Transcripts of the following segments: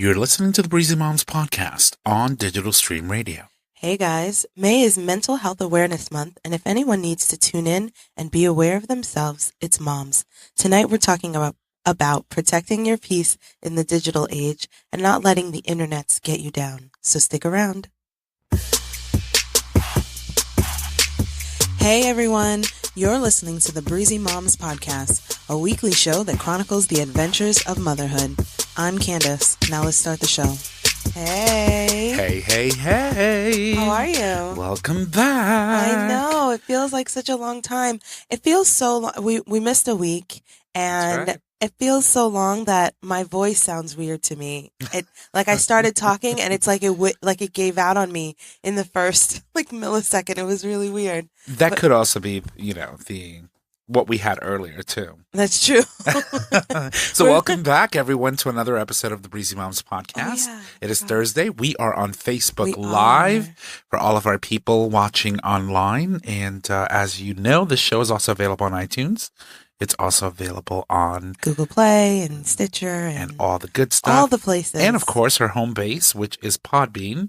You're listening to the Breezy Moms podcast on Digital Stream Radio. Hey guys, May is Mental Health Awareness Month, and if anyone needs to tune in and be aware of themselves, it's moms. Tonight we're talking about protecting your peace in the digital age and not letting the internets get you down. So stick around. Hey everyone, you're listening to the Breezy Moms podcast, a weekly show that chronicles the adventures of motherhood. I'm Candace. Now let's start the show. Hey. Hey. How are you? Welcome back. I know. It feels like such a long time. It feels so long. We missed a week, and That's right. It feels so long that my voice sounds weird to me. It like I started talking, and it's like it gave out on me in the first millisecond. It was really weird. That could also be, what we had earlier too. That's true. So welcome back, everyone, to another episode of the Breezy Moms podcast. Oh, yeah. It is Thursday. We are on Facebook We Live are. for all of our people watching online. And as you know, the show is also available on iTunes. It's also available on Google Play and Stitcher and all the good stuff. all the places. And of course, her home base, which is Podbean.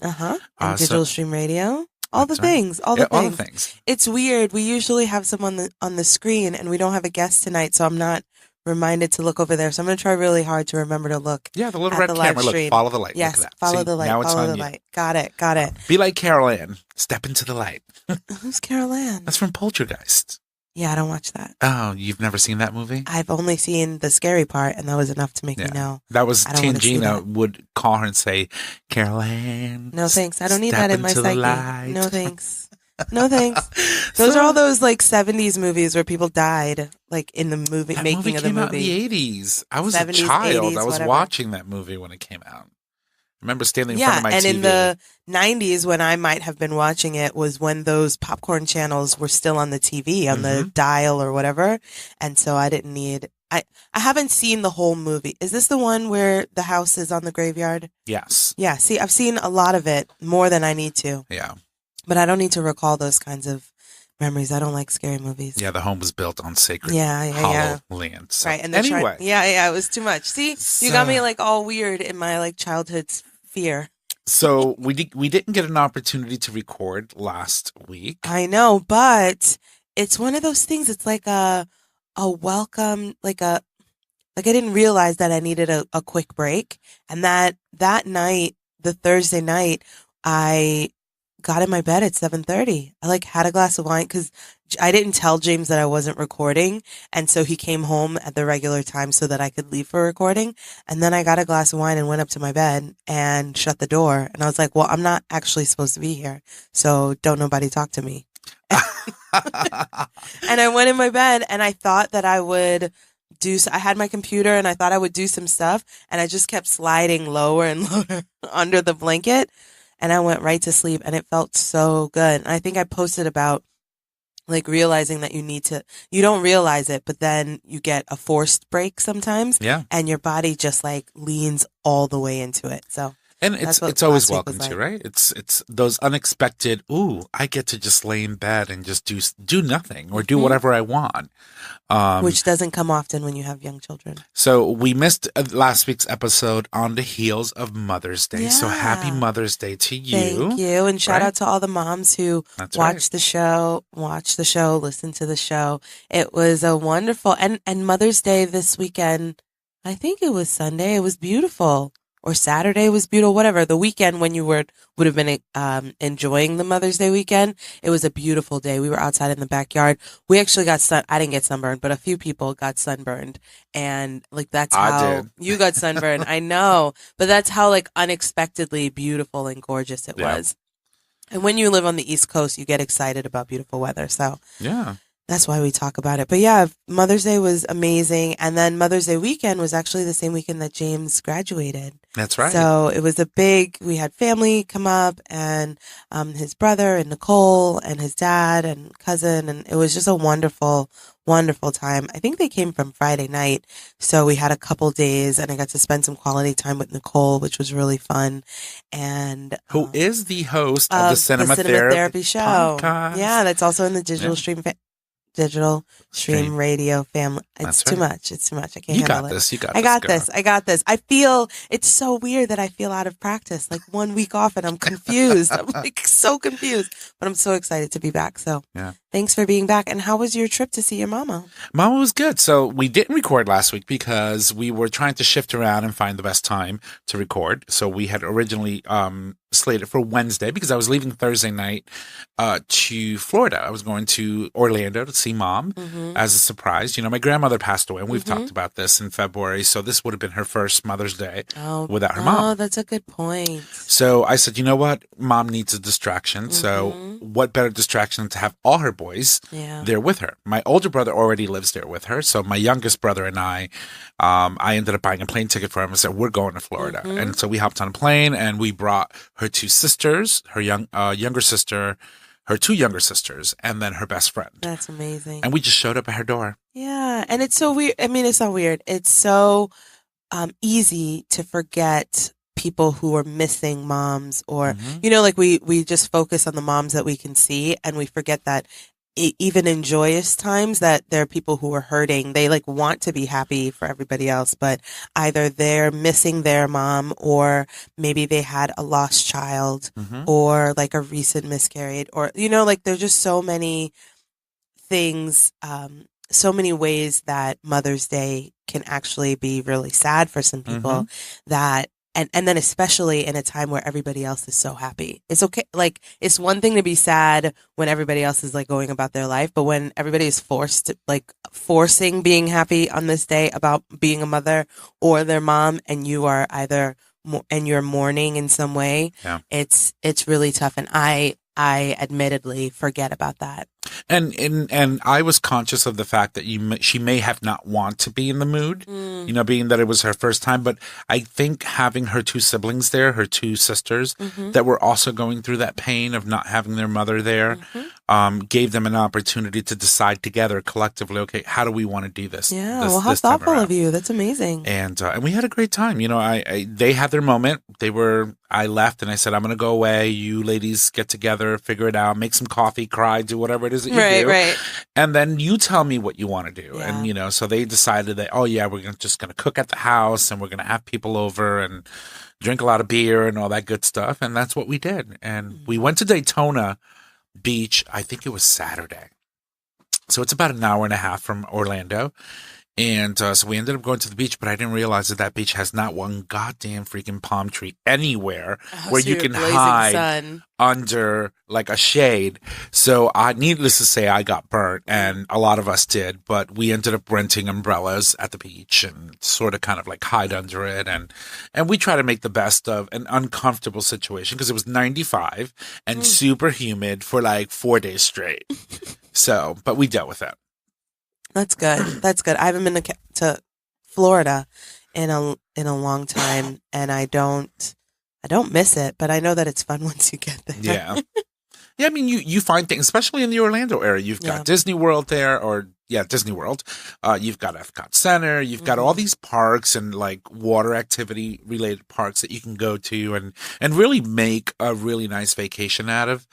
And Digital Stream Radio. All the That's right. things. All the things. things. It's weird. We usually have someone on the screen, and we don't have a guest tonight, so I'm not reminded to look over there. So I'm going to try really hard to remember to look. Yeah, the little at red the live camera. Look, stream. follow the light. Yes, Look at that. follow See, the light. Now it's Follow on the you. light. Got it. Be like Carol Ann. Step into the light. Who's Carol Ann? That's from Poltergeist. Yeah, I don't watch that. Oh, you've never seen that movie? I've only seen the scary part, and that was enough to make me know. That was I don't wanna see Tangina that. would call her and say, Carol Ann. No thanks. I don't need step that in my into the psyche. light." No thanks. No thanks. Those are all those 70s movies where people died in the movie That making movie of the came out in movie. the 80s. I was 70s, a child. 80s, I was whatever. watching that movie when it came out. I remember standing in front of my and TV. in the 90s when I might have been watching it was when those popcorn channels were still on the TV, on the dial or whatever. And so I didn't need... I haven't seen the whole movie. Is this the one where the house is on the graveyard? Yes. Yeah, see, I've seen a lot of it, more than I need to. Yeah. But I don't need to recall those kinds of memories. I don't like scary movies. Yeah, the home was built on sacred Yeah. hollow land. So. Right. And anyway. it was too much. See, you got me all weird in my childhood fear. So we didn't get an opportunity to record last week. I know, but it's one of those things. It's like a welcome, I didn't realize that I needed a quick break. And that night, the Thursday night, I got in my bed at 7:30. I had a glass of wine because I didn't tell James that I wasn't recording. And so he came home at the regular time so that I could leave for recording. And then I got a glass of wine and went up to my bed and shut the door. And I was like, well, I'm not actually supposed to be here. So don't nobody talk to me. And I went in my bed and I thought that I would I had my computer and I thought I would do some stuff. And I just kept sliding lower and lower under the blanket. And I went right to sleep and it felt so good. And I think I posted about realizing that you don't realize it, but then you get a forced break sometimes. Yeah. And your body just leans all the way into it. So. And That's what it's always last week welcome was to, like. right? It's those unexpected, I get to just lay in bed and just do nothing or do whatever I want. Which doesn't come often when you have young children. So we missed last week's episode on the heels of Mother's Day. So happy Mother's Day to you. Thank you. And shout Right? out to all the moms who That's watch the show, listen to the show. It was a wonderful, and Mother's Day this weekend, I think it was Sunday. It was beautiful. Or Saturday was beautiful, whatever. The weekend when you would have been enjoying the Mother's Day weekend, it was a beautiful day. We were outside in the backyard. We actually got I didn't get sunburned, but a few people got sunburned. And that's I how did. you got sunburned. I know. But that's how unexpectedly beautiful and gorgeous it was. And when you live on the East Coast, you get excited about beautiful weather. So Yeah. that's why we talk about it. But yeah, Mother's Day was amazing. And then Mother's Day weekend was actually the same weekend that James graduated. That's right. So it was we had family come up and his brother and Nicole and his dad and cousin. And it was just a wonderful, wonderful time. I think they came from Friday night. So we had a couple days and I got to spend some quality time with Nicole, which was really fun. And Who is the host of the Cinema Therapy Show. podcast. Yeah, that's also in the digital stream digital stream radio family. It's too much. It's too much. I can't handle it. You got this. I got this. I feel it's so weird that I feel out of practice. Like 1 week off and I'm confused. I'm like so confused, but I'm so excited to be back. So thanks for being back. And how was your trip to see your mama? Mama was good. So we didn't record last week because we were trying to shift around and find the best time to record. So we had originally slated for Wednesday because I was leaving Thursday night to Florida. I was going to Orlando to see Mom as a surprise. You know, my grandmother passed away, and we've talked about this in February. So this would have been her first Mother's Day without her mom. Oh, that's a good point. So I said, you know what? Mom needs a distraction. So what better distraction than to have all her boys there with her? My older brother already lives there with her. So my youngest brother and I ended up buying a plane ticket for him and said, we're going to Florida. And so we hopped on a plane and we brought her two sisters, her younger sister, her two younger sisters, and then her best friend. That's amazing. And we just showed up at her door. Yeah. And it's so weird. I mean, it's not weird. It's so easy to forget people who are missing moms or, you know, like we just focus on the moms that we can see and we forget that even in joyous times that there are people who are hurting. They like want to be happy for everybody else, but either they're missing their mom or maybe they had a lost child or like a recent miscarriage or, you know, like there's just so many things, so many ways that Mother's Day can actually be really sad for some people that and then especially in a time where everybody else is so happy. It's okay. Like it's one thing to be sad when everybody else is like going about their life, but when everybody is forcing being happy on this day about being a mother or their mom and you are either and you're mourning in some way, it's really tough. And I admittedly forget about that. And I was conscious of the fact that she may have not want to be in the mood, you know, being that it was her first time. But I think having her two siblings there, her two sisters, that were also going through that pain of not having their mother there, gave them an opportunity to decide together collectively, okay, how do we want to do this? Yeah, well, how thoughtful of you. That's amazing. And we had a great time. You know, they had their moment. I left and I said, I'm going to go away. You ladies get together, figure it out, make some coffee, cry, do whatever it is that you do. Right. And then you tell me what you want to do. Yeah. And, you know, so they decided that, oh, yeah, we're just going to cook at the house and we're going to have people over and drink a lot of beer and all that good stuff. And that's what we did. And we went to Daytona Beach. I think it was Saturday. So it's about an hour and a half from Orlando. And so we ended up going to the beach, but I didn't realize that beach has not one goddamn freaking palm tree anywhere where you can hide under like a shade. So needless to say, I got burnt and a lot of us did, but we ended up renting umbrellas at the beach and sort of kind of like hide under it. And we try to make the best of an uncomfortable situation because it was 95 and super humid for like 4 days straight. So, but we dealt with it. That's good. That's good. I haven't been to Florida in a long time, and I don't miss it. But I know that it's fun once you get there. Yeah. Yeah, I mean, you find things, especially in the Orlando area. You've got Disney World there, Disney World. You've got Epcot Center. You've got all these parks and like water activity related parks that you can go to and really make a really nice vacation out of.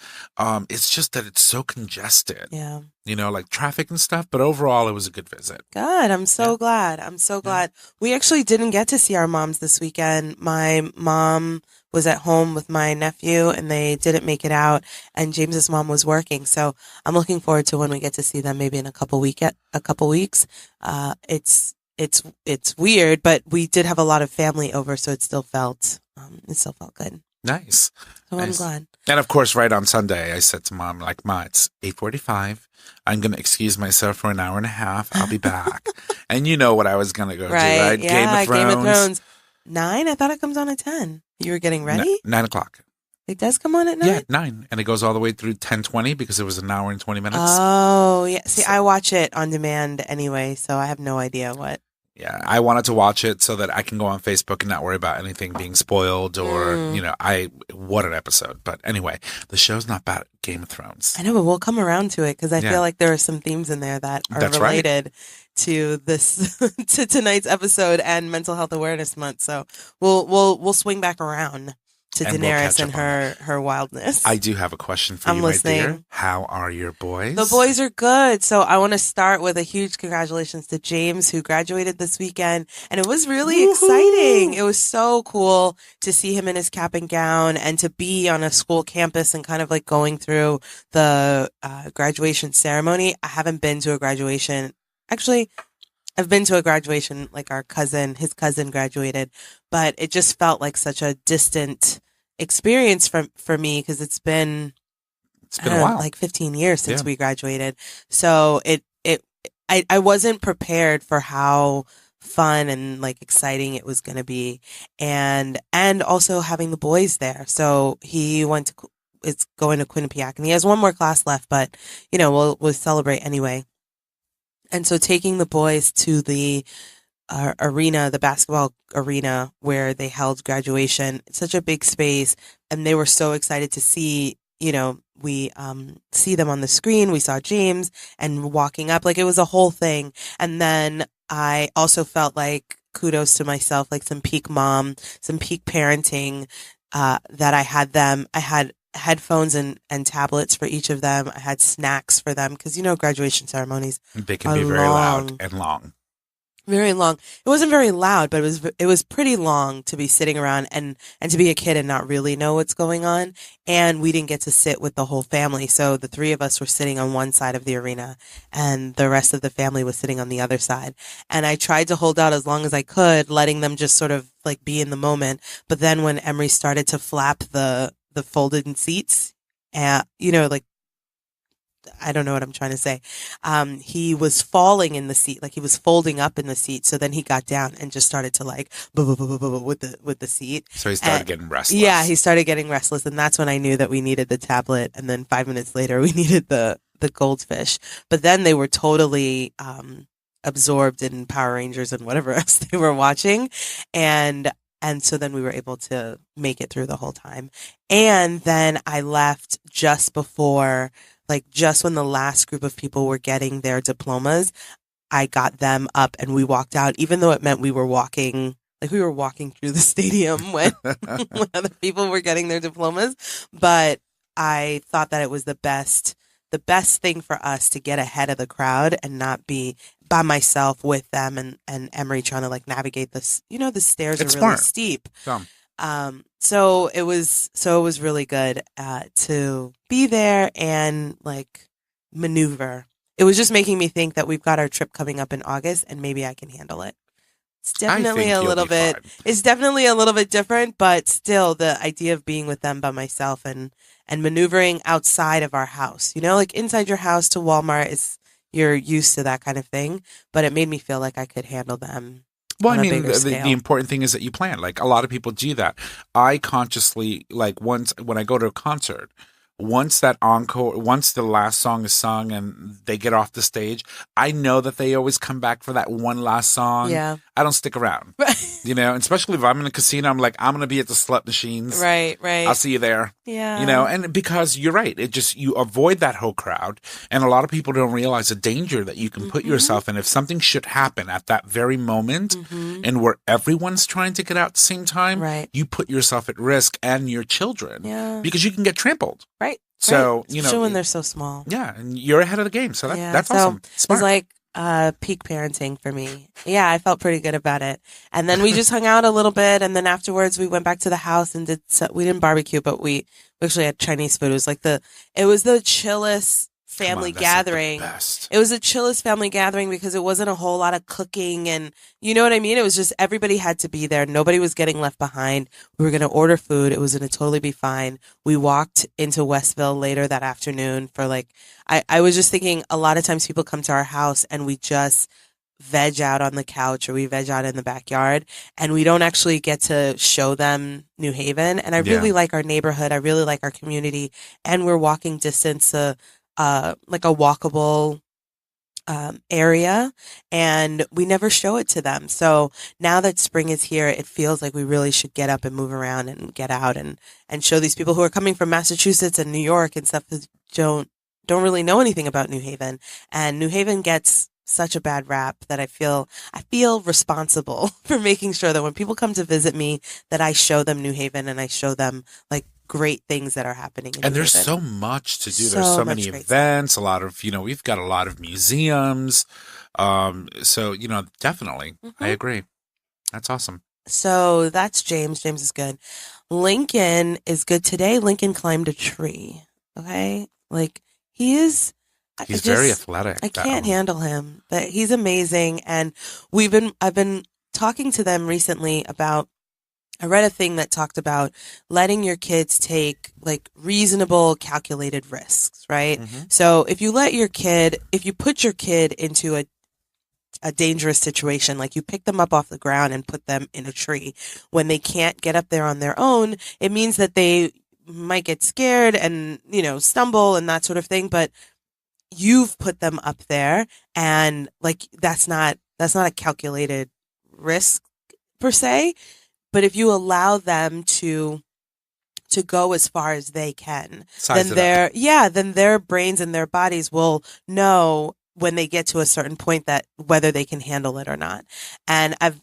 It's just that it's so congested. Yeah. You know, like traffic and stuff. But overall, it was a good visit. Good. I'm so glad. I'm so glad. We actually didn't get to see our moms this weekend. My mom was at home with my nephew and they didn't make it out, and James's mom was working. So I'm looking forward to when we get to see them maybe in a couple weeks. It's weird, but we did have a lot of family over, so it still felt good. Nice. So nice. I'm glad. And of course, right on Sunday, I said to Mom, like, Ma, it's 8:45. I'm going to excuse myself for an hour and a half. I'll be back. And you know what I was going to go do, right? Yeah, Game of Thrones. 9? I thought it comes on at 10. You were getting ready? 9 o'clock. It does come on at 9? Yeah, 9. And it goes all the way through 10:20 because it was an hour and 20 minutes. Oh, yeah. See, I watch it on demand anyway, so I have no idea what. Yeah, I wanted to watch it so that I can go on Facebook and not worry about anything being spoiled or, what an episode. But anyway, the show's not about Game of Thrones. I know, but we'll come around to it because I feel like there are some themes in there that are related to this, to tonight's episode and Mental Health Awareness Month. So we'll swing back around. to And we'll Daenerys catch and up on her wildness. I do have a question for I'm you, listening. my dear. How are your boys? The boys are good. So I want to start with a huge congratulations to James, who graduated this weekend. And it was really exciting. It was so cool to see him in his cap and gown and to be on a school campus and kind of like going through the graduation ceremony. I haven't been to a graduation. Actually, I've been to a graduation, like his cousin graduated, but it just felt like such a distant experience for me because it's been a while, like 15 years since we graduated. So I wasn't prepared for how fun and like exciting it was going to be. And also having the boys there. So he it's going to Quinnipiac and he has one more class left, but you know, we'll celebrate anyway. And so taking the boys to the arena, the basketball arena where they held graduation, it's such a big space. And they were so excited to see, you know, we see them on the screen. We saw James and walking up, like it was a whole thing. And then I also felt like kudos to myself, like some peak mom, some peak parenting, that I had headphones and tablets for each of them. I had snacks for them because, you know, graduation ceremonies, they can be very loud and long. Very long. It wasn't very loud, but it was pretty long to be sitting around and to be a kid and not really know what's going on. And we didn't get to sit with the whole family. So the three of us were sitting on one side of the arena and the rest of the family was sitting on the other side. And I tried to hold out as long as I could, letting them just sort of like be in the moment. But then when Emery started to flap the folded seats, you know, like, I don't know what I'm trying to say. He was falling in the seat, like he was folding up in the seat. So then he got down and just started to like with the seat. So he started getting restless. Yeah, he started getting restless, and that's when I knew that we needed the tablet. And then 5 minutes later, we needed the goldfish. But then they were totally absorbed in Power Rangers and whatever else they were watching, and so then we were able to make it through the whole time. And then I left just before. Like just when the last group of people were getting their diplomas, I got them up and we walked out, even though it meant we were walking through the stadium when other people were getting their diplomas. But I thought that it was the best thing for us to get ahead of the crowd and not be by myself with them and Emery trying to like navigate this. You know, the stairs are really steep. So it was really good to be there and like maneuver. It was just making me think that we've got our trip coming up in August and maybe I can handle it. It's definitely a little bit different, but still the idea of being with them by myself and maneuvering outside of our house, you know, like inside your house to Walmart you're used to that kind of thing, but it made me feel like I could handle them. Well, I mean, the important thing is that you plan. Like, a lot of people do that. I consciously, like, once when I go to a concert, once the last song is sung and they get off the stage, I know that they always come back for that one last song. Yeah. I don't stick around. You know, and especially if I'm in a casino, I'm like, I'm going to be at the slut machines. Right. I'll see you there. Yeah. You know, and because you're right, you avoid that whole crowd. And a lot of people don't realize the danger that you can put yourself in if something should happen at that very moment and where everyone's trying to get out at the same time, you put yourself at risk and your children because you can get trampled. Right. So, you know, when they're so small. Yeah. And you're ahead of the game. So that's awesome. Smart. It was like peak parenting for me. Yeah, I felt pretty good about it. And then we just hung out a little bit. And then afterwards we went back to the house and we didn't barbecue, but we actually had Chinese food. It was the chillest family gathering. It was the chillest family gathering because it wasn't a whole lot of cooking and you know what I mean? It was just everybody had to be there. Nobody was getting left behind. We were going to order food. It was going to totally be fine. We walked into Westville later that afternoon for like, I was just thinking a lot of times people come to our house and we just veg out on the couch or we veg out in the backyard and we don't actually get to show them New Haven. And I really like our neighborhood. I really like our community and we're walking distance like a walkable area and we never show it to them. So now that spring is here, it feels like we really should get up and move around and get out and show these people who are coming from Massachusetts and New York and stuff that don't really know anything about New Haven. And New Haven gets such a bad rap that I feel responsible for making sure that when people come to visit me, that I show them New Haven and I show them like great things that are happening in And New there's Haven. so much to do. So There's so much many great events, a lot of, we've got a lot of museums. So, definitely, I agree. That's awesome. So that's James. James is good. Lincoln is good today. Lincoln climbed a tree. Okay. Like he's very athletic. I can't handle him, but he's amazing. And I've been talking to them recently about, I read a thing that talked about letting your kids take like reasonable calculated risks, right? So if you put your kid into a dangerous situation, like you pick them up off the ground and put them in a tree, when they can't get up there on their own, it means that they might get scared and, stumble and that sort of thing. But you've put them up there and like, that's not a calculated risk per se. But if you allow them to go as far as they can, then their brains and their bodies will know when they get to a certain point that whether they can handle it or not. And I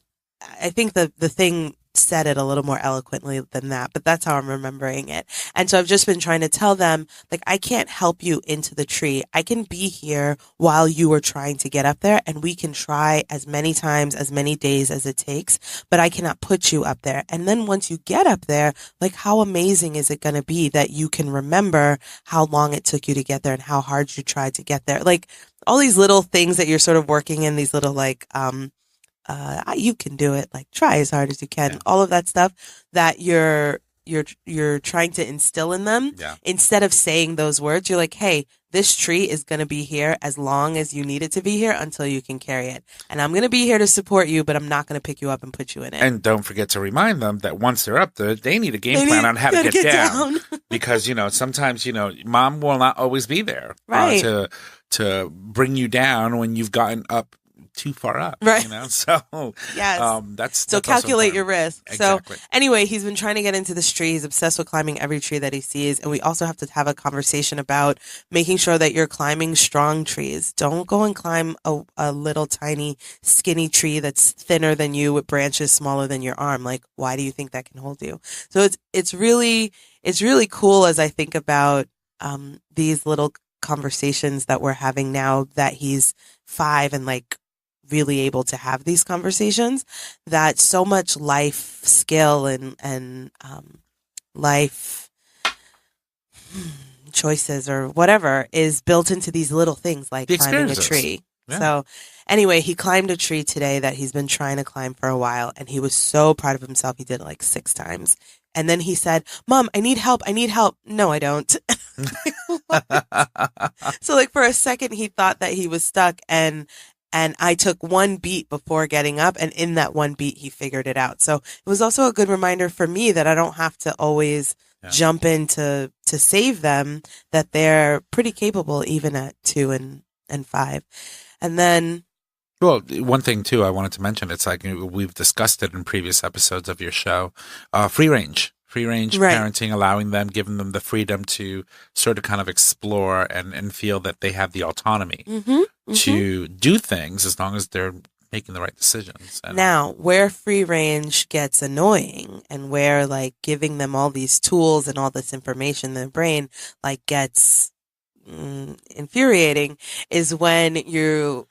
think the thing said it a little more eloquently than that, but that's how I'm remembering it. And so I've just been trying to tell them, like, I can't help you into the tree. I can be here while you are trying to get up there, and we can try as many times, as many days as it takes, but I cannot put you up there. And then once you get up there, like, how amazing is it going to be that you can remember how long it took you to get there and how hard you tried to get there? Like, all these little things that you're sort of working in, these little like, you can do it, like try as hard as you can, all of that stuff that you're trying to instill in them. Instead of saying those words, you're like, hey, this tree is going to be here as long as you need it to be here until you can carry it. And I'm going to be here to support you, but I'm not going to pick you up and put you in it. And don't forget to remind them that once they're up there, they need a game plan on how to get down. Because, sometimes, mom will not always be there to bring you down when you've gotten up too far up, right? So yes, that's calculate your risk. Exactly. So anyway, he's been trying to get into this tree. He's obsessed with climbing every tree that he sees, and we also have to have a conversation about making sure that you're climbing strong trees. Don't go and climb a little tiny skinny tree that's thinner than you with branches smaller than your arm. Like, why do you think that can hold you? So it's really cool as I think about these little conversations that we're having now that he's 5 and like really able to have these conversations, that so much life skill and life choices or whatever is built into these little things like climbing a tree. Yeah. So anyway, he climbed a tree today that he's been trying to climb for a while, and he was so proud of himself. He did it like 6 times. And then he said, Mom, I need help. No, I don't. So like for a second, he thought that he was stuck, and I took one beat before getting up, and in that one beat, he figured it out. So it was also a good reminder for me that I don't have to always jump in to save them, that they're pretty capable even at 2 and 5. And then... Well, one thing, too, I wanted to mention, it's like we've discussed it in previous episodes of your show, free range parenting, allowing them, giving them the freedom to sort of kind of explore and feel that they have the autonomy to do things as long as they're making the right decisions. And now, where free range gets annoying and where like giving them all these tools and all this information in their brain like gets infuriating is when you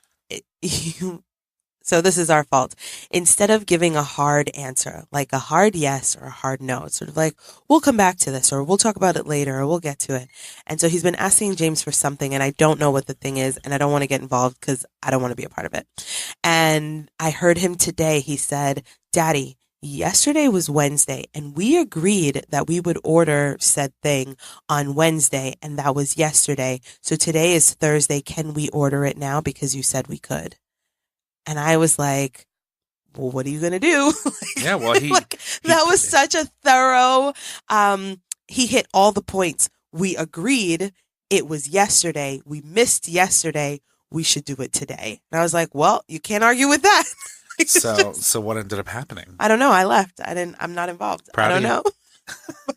so this is our fault. Instead of giving a hard answer, like a hard yes or a hard no, it's sort of like, we'll come back to this, or we'll talk about it later, or we'll get to it. And so he's been asking James for something, and I don't know what the thing is, and I don't want to get involved because I don't want to be a part of it. And I heard him today. He said, Daddy, yesterday was Wednesday, and we agreed that we would order said thing on Wednesday, and that was yesterday. So today is Thursday. Can we order it now because you said we could? And I was like, well, what are you going to do? Yeah, well, that was such a thorough, he hit all the points. We agreed it was yesterday. We missed yesterday. We should do it today. And I was like, well, you can't argue with that. So what ended up happening? I don't know. I left. I'm not involved. I don't know.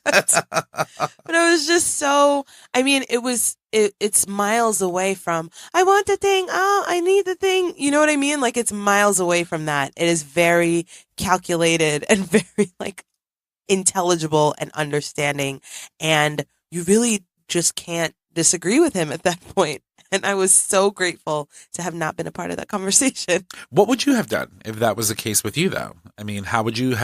But it was just so, I mean, it's miles away from, I want the thing. Oh, I need the thing. You know what I mean? Like, it's miles away from that. It is very calculated and very like intelligible and understanding. And you really just can't disagree with him at that point. And I was so grateful to have not been a part of that conversation. What would you have done if that was the case with you, though? I mean, how would you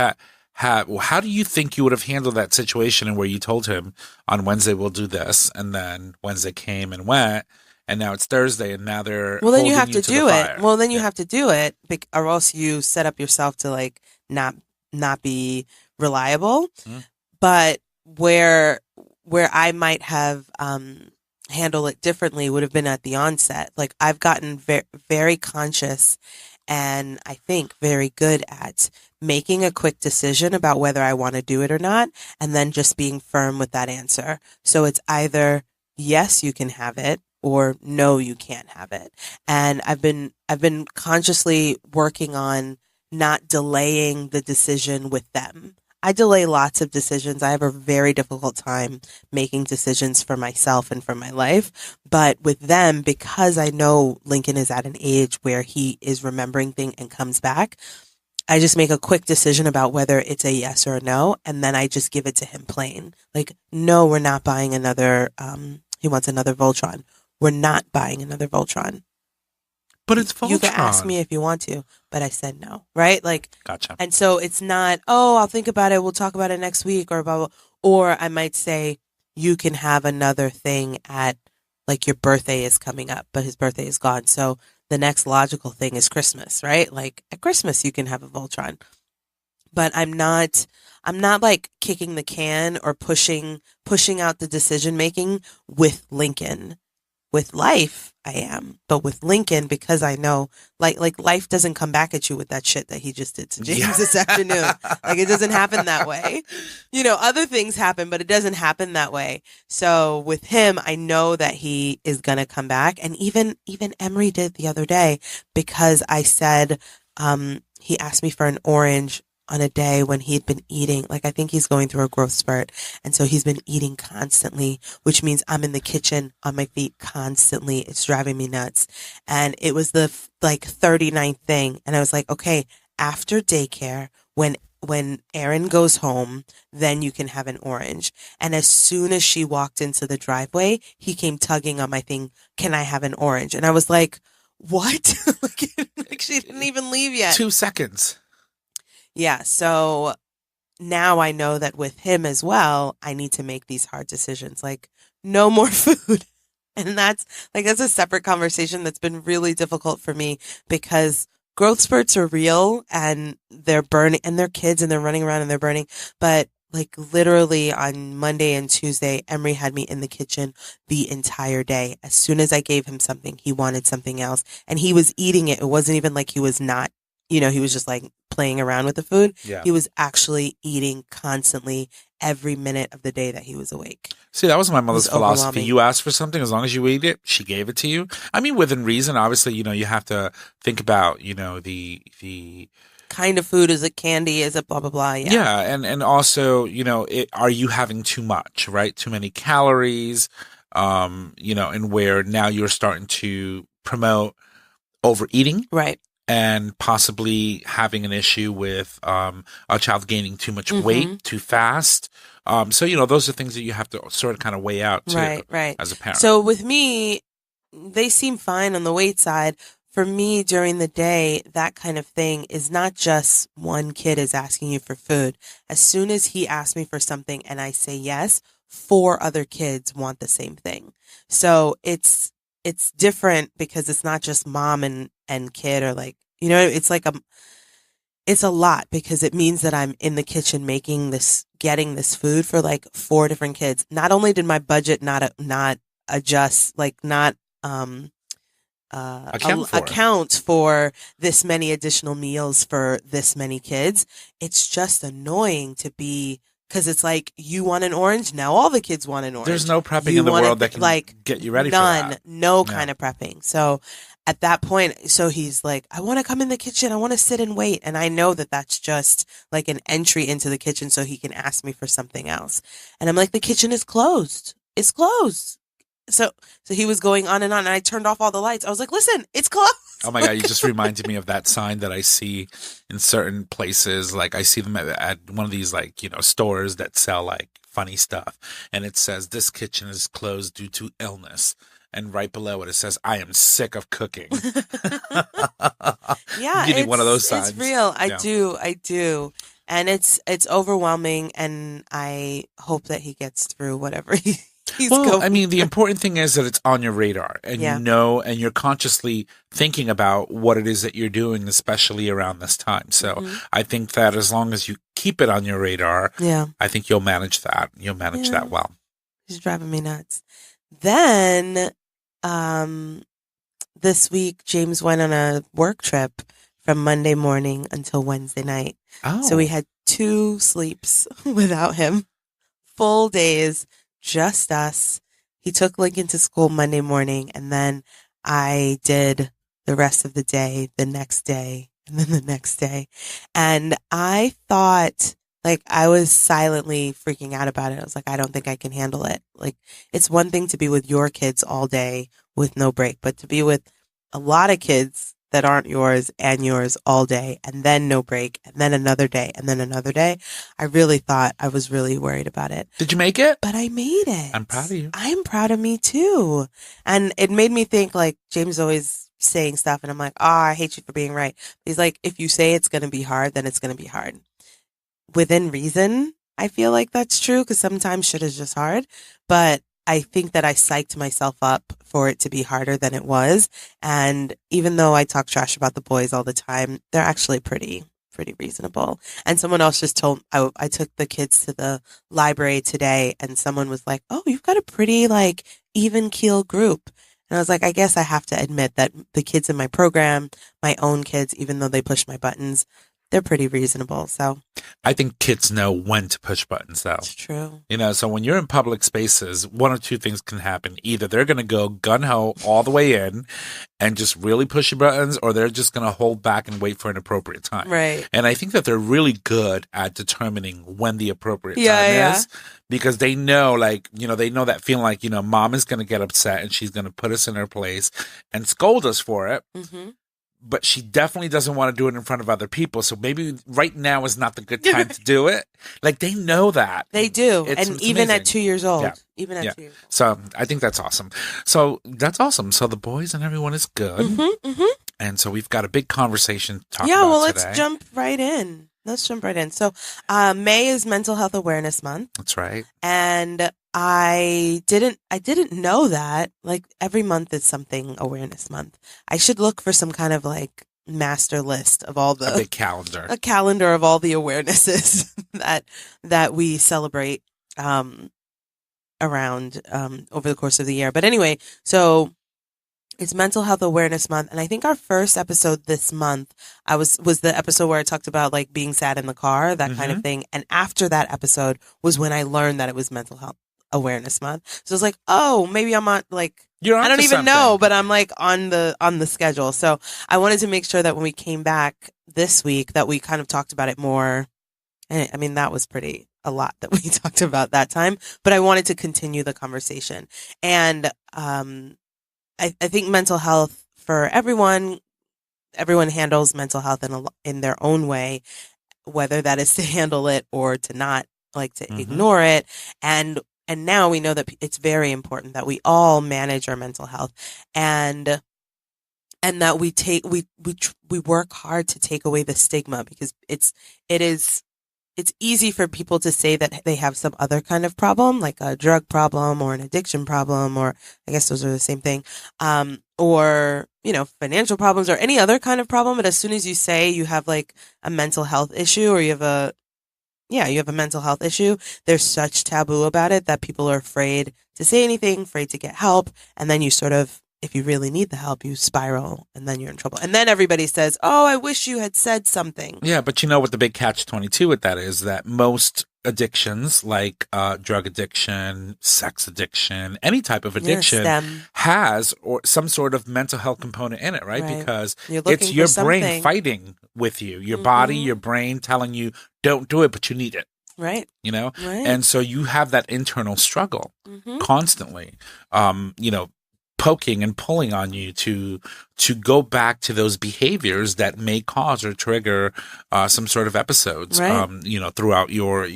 how do you think you would have handled that situation, and where you told him on Wednesday we'll do this, and then Wednesday came and went, and now it's Thursday, and now they're well, then you have holding to do the it. fire. Well, then you have to do it, or else you set up yourself to like not be reliable. But where I might have handle it differently would have been at the onset. Like, I've gotten very conscious and I think very good at making a quick decision about whether I want to do it or not, and then just being firm with that answer. So it's either yes, you can have it, or no, you can't have it. And I've been consciously working on not delaying the decision with them. I delay lots of decisions. I have a very difficult time making decisions for myself and for my life. But with them, because I know Lincoln is at an age where he is remembering things and comes back, I just make a quick decision about whether it's a yes or a no. And then I just give it to him plain. Like, no, we're not buying another, he wants another Voltron. We're not buying another Voltron. But it's Voltron. You can ask me if you want to, but I said no, right? Like, gotcha. And so it's not, oh, I'll think about it. We'll talk about it next week, or blah, blah. Or I might say, you can have another thing at, like, your birthday is coming up, but his birthday is gone. So the next logical thing is Christmas, right? Like, at Christmas, you can have a Voltron. But I'm not like kicking the can or pushing out the decision making with Lincoln. With life, I am. But with Lincoln, because I know, like life doesn't come back at you with that shit that he just did to James this afternoon. Like, it doesn't happen that way. You know, other things happen, but it doesn't happen that way. So with him, I know that he is going to come back. And even Emery did the other day, because I said, he asked me for an orange on a day when he'd been eating, like, I think he's going through a growth spurt. And so he's been eating constantly, which means I'm in the kitchen on my feet constantly. It's driving me nuts. And it was the 39th thing. And I was like, okay, after daycare, when Erin goes home, then you can have an orange. And as soon as she walked into the driveway, he came tugging on my thing. Can I have an orange? And I was like, what? like she didn't even leave yet. 2 seconds. Yeah, so now I know that with him as well, I need to make these hard decisions, like no more food. And that's a separate conversation that's been really difficult for me, because growth spurts are real and they're burning, and they're kids and they're running around and they're burning. But like, literally on Monday and Tuesday, Emery had me in the kitchen the entire day. As soon as I gave him something, he wanted something else, and he was eating it. It wasn't even like he was not, he was just like playing around with the food. Yeah. He was actually eating constantly every minute of the day that he was awake. See, that was my mother's philosophy. You asked for something, as long as you ate it, she gave it to you. I mean, within reason, obviously, you have to think about, the kind of food. Is it candy? Is it blah, blah, blah? Yeah. Yeah. And also, are you having too much, right? Too many calories, and where now you're starting to promote overeating. Right. And possibly having an issue with a child gaining too much weight too fast. So, those are things that you have to sort of kind of weigh out too, right. as a parent. So with me, they seem fine on the weight side. For me, during the day, that kind of thing is not just one kid is asking you for food. As soon as he asks me for something and I say yes, 4 other kids want the same thing. So it's different, because it's not just mom and kid, or like, it's like it's a lot, because it means that I'm in the kitchen getting this food for like 4 different kids. Not only did my budget not adjust, like not account for this many additional meals for this many kids, it's just annoying to be, because it's like, you want an orange? Now all the kids want an orange. There's no prepping in the world that can get you ready for that. No kind of prepping. So at that point, so he's like, I want to come in the kitchen. I want to sit and wait. And I know that that's just like an entry into the kitchen so he can ask me for something else. And I'm like, the kitchen is closed. It's closed. So he was going on, and I turned off all the lights. I was like, listen, it's closed. Oh my God, you just reminded me of that sign that I see in certain places. Like I see them at one of these like, stores that sell like funny stuff. And it says, this kitchen is closed due to illness. And right below it says, I am sick of cooking. Yeah. You need one of those signs. It's real. I do. And it's overwhelming. And I hope that he gets through whatever he's going. I mean, the important thing is that it's on your radar, and and you're consciously thinking about what it is that you're doing, especially around this time. So I think that as long as you keep it on your radar, I think you'll manage that. You'll manage that well. He's driving me nuts. Then, this week, James went on a work trip from Monday morning until Wednesday night. Oh. So we had 2 sleeps without him, full days. Just us. He took Lincoln to school Monday morning, and then I did the rest of the day, the next day, and then the next day. And I thought, like, I was silently freaking out about it. I was like, I don't think I can handle it. Like, it's one thing to be with your kids all day with no break, but to be with a lot of kids that aren't yours and yours all day, and then no break, and then another day, and then another day. I really thought, I was really worried about it. Did you make it? But I made it. I'm proud of you. I'm proud of me too. And it made me think, like, James always saying stuff, and I'm like, I hate you for being right. He's like, if you say it's going to be hard, then it's going to be hard. Within reason, I feel like that's true, because sometimes shit is just hard. But I think that I psyched myself up for it to be harder than it was. And even though I talk trash about the boys all the time, they're actually pretty reasonable. And someone else just told, I took the kids to the library today, and someone was like, oh, you've got a pretty like even keel group. And I was like, I guess I have to admit that the kids in my program, my own kids, even though they push my buttons, they're pretty reasonable. So I think kids know when to push buttons, though. It's true. So when you're in public spaces, one or two things can happen. Either they're going to go gun-ho all the way in and just really push your buttons, or they're just going to hold back and wait for an appropriate time. Right. And I think that they're really good at determining when the appropriate time is, because they know, they know that feeling like, mom is going to get upset and she's going to put us in her place and scold us for it. Mm-hmm. But she definitely doesn't want to do it in front of other people. So maybe right now is not the good time to do it. Like, they know that. They do. It's even amazing. at 2 years old. Yeah. Even at 2 years old. So I think that's awesome. So that's awesome. So the boys and everyone is good. Mm-hmm, mm-hmm. And so we've got a big conversation to talk about well, today. let's jump right in. So May is Mental Health Awareness Month. That's right. And I didn't know that. Like, every month is something Awareness Month. I should look for some kind of like master list of all the a big calendar. A calendar of all the awarenesses that we celebrate around over the course of the year. But anyway, so it's Mental Health Awareness Month, and I think our first episode this month was the episode where I talked about like being sad in the car, that kind of thing. And after that episode was when I learned that it was Mental Health Awareness Month. So I was like, oh, maybe I'm not like, I don't even know, but I'm like on the schedule. So I wanted to make sure that when we came back this week that we kind of talked about it more. And I mean, that was a lot that we talked about that time, but I wanted to continue the conversation. And I think mental health for everyone handles mental health in their own way, whether that is to handle it or to not, like to ignore it. And now we know that it's very important that we all manage our mental health, and that we work hard to take away the stigma, because it's easy for people to say that they have some other kind of problem, like a drug problem or an addiction problem, or I guess those are the same thing, or, financial problems or any other kind of problem. But as soon as you say you have like a mental health issue, or you have a mental health issue, there's such taboo about it that people are afraid to say anything, afraid to get help. And then you sort of, if you really need the help, you spiral, and then you're in trouble. And then everybody says, oh, I wish you had said something. Yeah, but you know what the big catch-22 with that is? That most addictions like drug addiction, sex addiction, any type of addiction STEM. has or some sort of mental health component in it, right? Because it's your brain fighting with you, your body, your brain telling you don't do it, but you need it. Right. You know? Right. And so you have that internal struggle constantly, you know, poking and pulling on you to go back to those behaviors that may cause or trigger some sort of episodes, you know, throughout your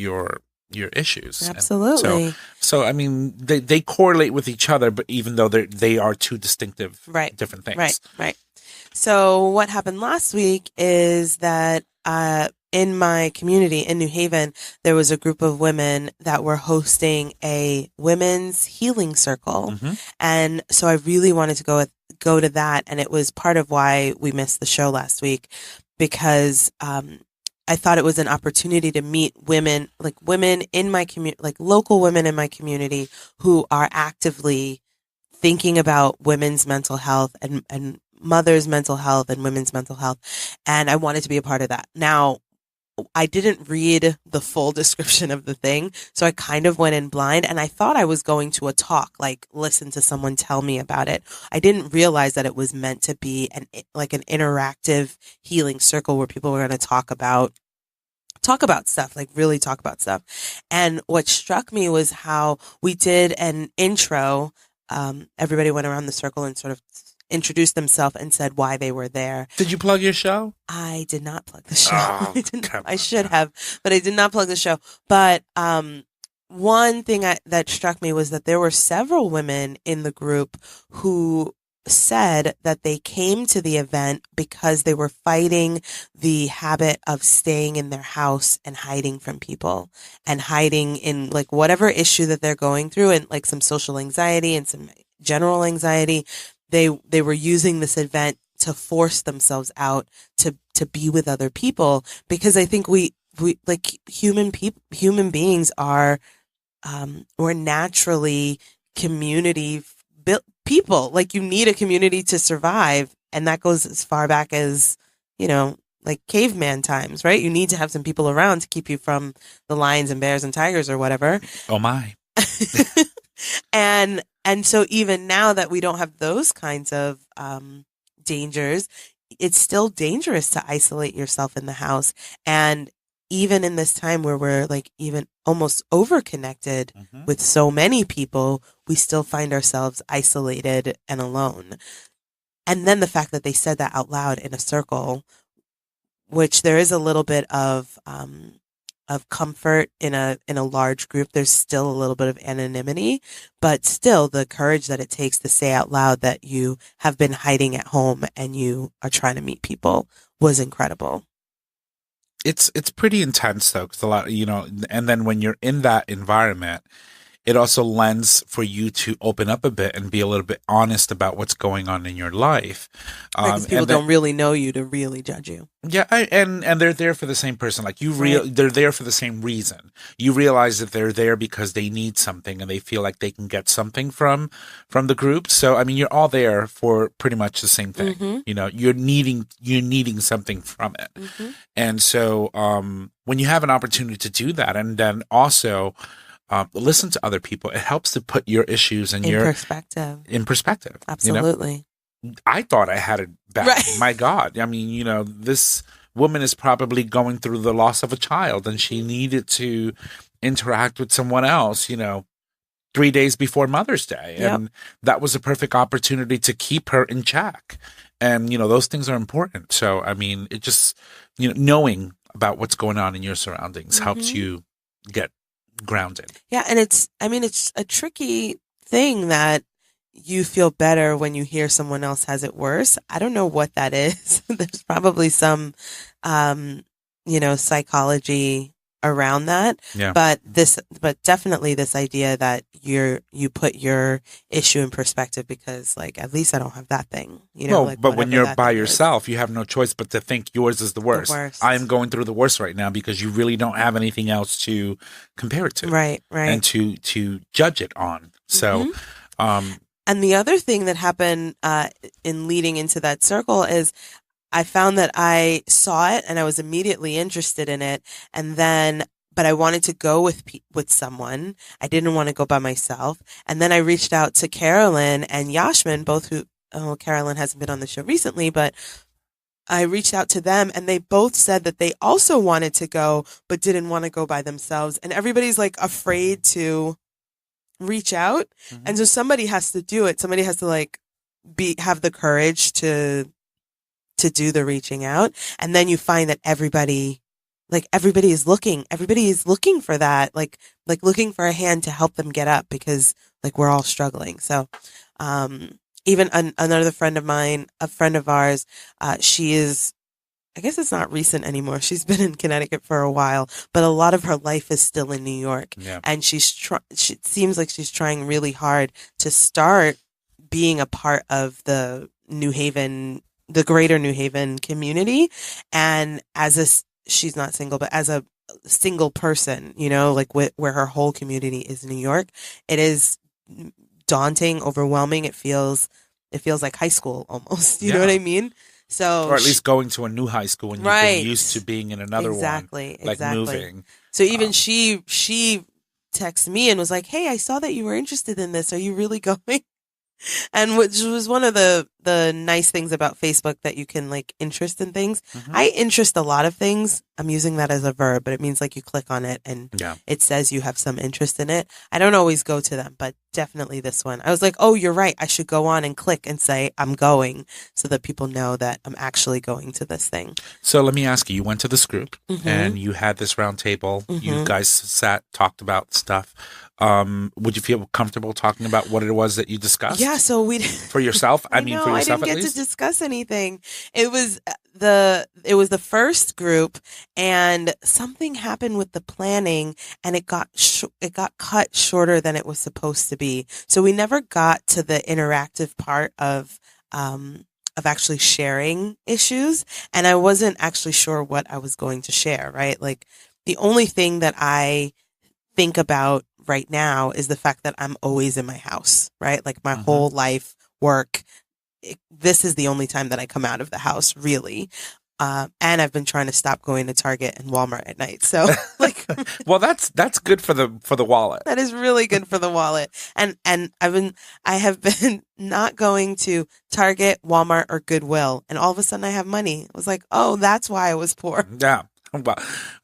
issues. Absolutely. So I mean, they correlate with each other, but even though they are two distinctive, different things. Right. So what happened last week is that in my community in New Haven, there was a group of women that were hosting a women's healing circle. And so I really wanted to go to that. And it was part of why we missed the show last week, because I thought it was an opportunity to meet women, like women in my community, like local women in my community who are actively thinking about women's mental health and mothers' mental health and women's mental health. And I wanted to be a part of that. Now, I didn't read the full description of the thing, so I kind of went in blind, and I thought I was going to a talk, like listen to someone tell me about it. I didn't realize that it was meant to be an interactive healing circle where people were going to talk about stuff, like really talk about stuff. And what struck me was how we did an intro. Everybody went around the circle and sort of introduced themselves and said why they were there. Did you plug your show? I did not plug the show. Oh, I should have, but I did not plug the show. But one thing that struck me was that there were several women in the group who said that they came to the event because they were fighting the habit of staying in their house and hiding from people and hiding in like whatever issue that they're going through, and like some social anxiety and some general anxiety. They were using this event to force themselves out to be with other people, because I think we like human beings are we're naturally community built people. Like, you need a community to survive, and that goes as far back as, you know, like caveman times, right? You need to have some people around to keep you from the lions and bears and tigers or whatever. Oh my. And so even now that we don't have those kinds of dangers, it's still dangerous to isolate yourself in the house. And even in this time where we're like even almost overconnected with so many people, we still find ourselves isolated and alone. And then the fact that they said that out loud in a circle, which there is a little bit of comfort in a large group. There's still a little bit of anonymity, but still the courage that it takes to say out loud that you have been hiding at home and you are trying to meet people was incredible. It's pretty intense though, because a lot, you know, and then when you're in that environment, it also lends for you to open up a bit and be a little bit honest about what's going on in your life. Because people don't really know you to really judge you. Yeah, and they're there for the same person. Like they're there for the same reason. You realize that they're there because they need something and they feel like they can get something from the group. So I mean, you're all there for pretty much the same thing. You know, you're needing something from it. And so when you have an opportunity to do that, and then also listen to other people, it helps to put your issues and in perspective. Absolutely. You know? I thought I had it bad. Right. My God. I mean, you know, this woman is probably going through the loss of a child, and she needed to interact with someone else, you know, 3 days before Mother's Day. And that was a perfect opportunity to keep her in check. And, you know, those things are important. So, I mean, it just, you know, knowing about what's going on in your surroundings helps you get grounded. Yeah. And it's a tricky thing that you feel better when you hear someone else has it worse. I don't know what that is. There's probably some, you know, psychology around that. Yeah. But definitely this idea that you put your issue in perspective, because like, at least I don't have that thing, you know. Well, like, but when you're by yourself, you have no choice but to think yours is the worst. I am going through the worst right now, because you really don't have anything else to compare it to. Right. And to judge it on. So, and the other thing that happened in leading into that circle is I found that I saw it and I was immediately interested in it. And then but I wanted to go with someone. I didn't want to go by myself. And then I reached out to Carolyn and Yashmin, both Carolyn hasn't been on the show recently, but I reached out to them and they both said that they also wanted to go, but didn't want to go by themselves. And everybody's like afraid to reach out. Mm-hmm. And so somebody has to do it. Somebody has to like have the courage to do the reaching out. And then you find that everybody is looking for that, like looking for a hand to help them get up because like we're all struggling. So, even another friend of mine, a friend of ours, she is, I guess it's not recent anymore. She's been in Connecticut for a while, but a lot of her life is still in New York. Yeah. And she seems like she's trying really hard to start being a part of the greater New Haven community. And she's not single, but as a single person, like where her whole community is New York, it is daunting, overwhelming. It feels like high school almost. You know what I mean? So, or at least going to a new high school and you've been used to being in another one. Exactly. Moving. So even she texted me and was like, "Hey, I saw that you were interested in this. Are you really going?" And which was one of the nice things about Facebook, that you can like interest in things. Mm-hmm. I interest a lot of things. I'm using that as a verb, but it means like you click on it and it says you have some interest in it. I don't always go to them, but definitely this one. I was like, oh, you're right. I should go on and click and say I'm going so that people know that I'm actually going to this thing. So let me ask you went to this group and you had this round table. Mm-hmm. You guys talked about stuff. Would you feel comfortable talking about what it was that you discussed? Yeah, so for yourself. For yourself, I didn't get to discuss anything. It was the first group, and something happened with the planning, and it got cut shorter than it was supposed to be. So we never got to the interactive part of actually sharing issues, and I wasn't actually sure what I was going to share. Right, like the only thing that I think about right now is the fact that I'm always in my house, right? Like my whole life, work. This is the only time that I come out of the house, really. And I've been trying to stop going to Target and Walmart at night. So like, well, that's good for the wallet. That is really good for the wallet. And I have been not going to Target, Walmart, or Goodwill. And all of a sudden I have money. I was like, oh, that's why I was poor. Yeah.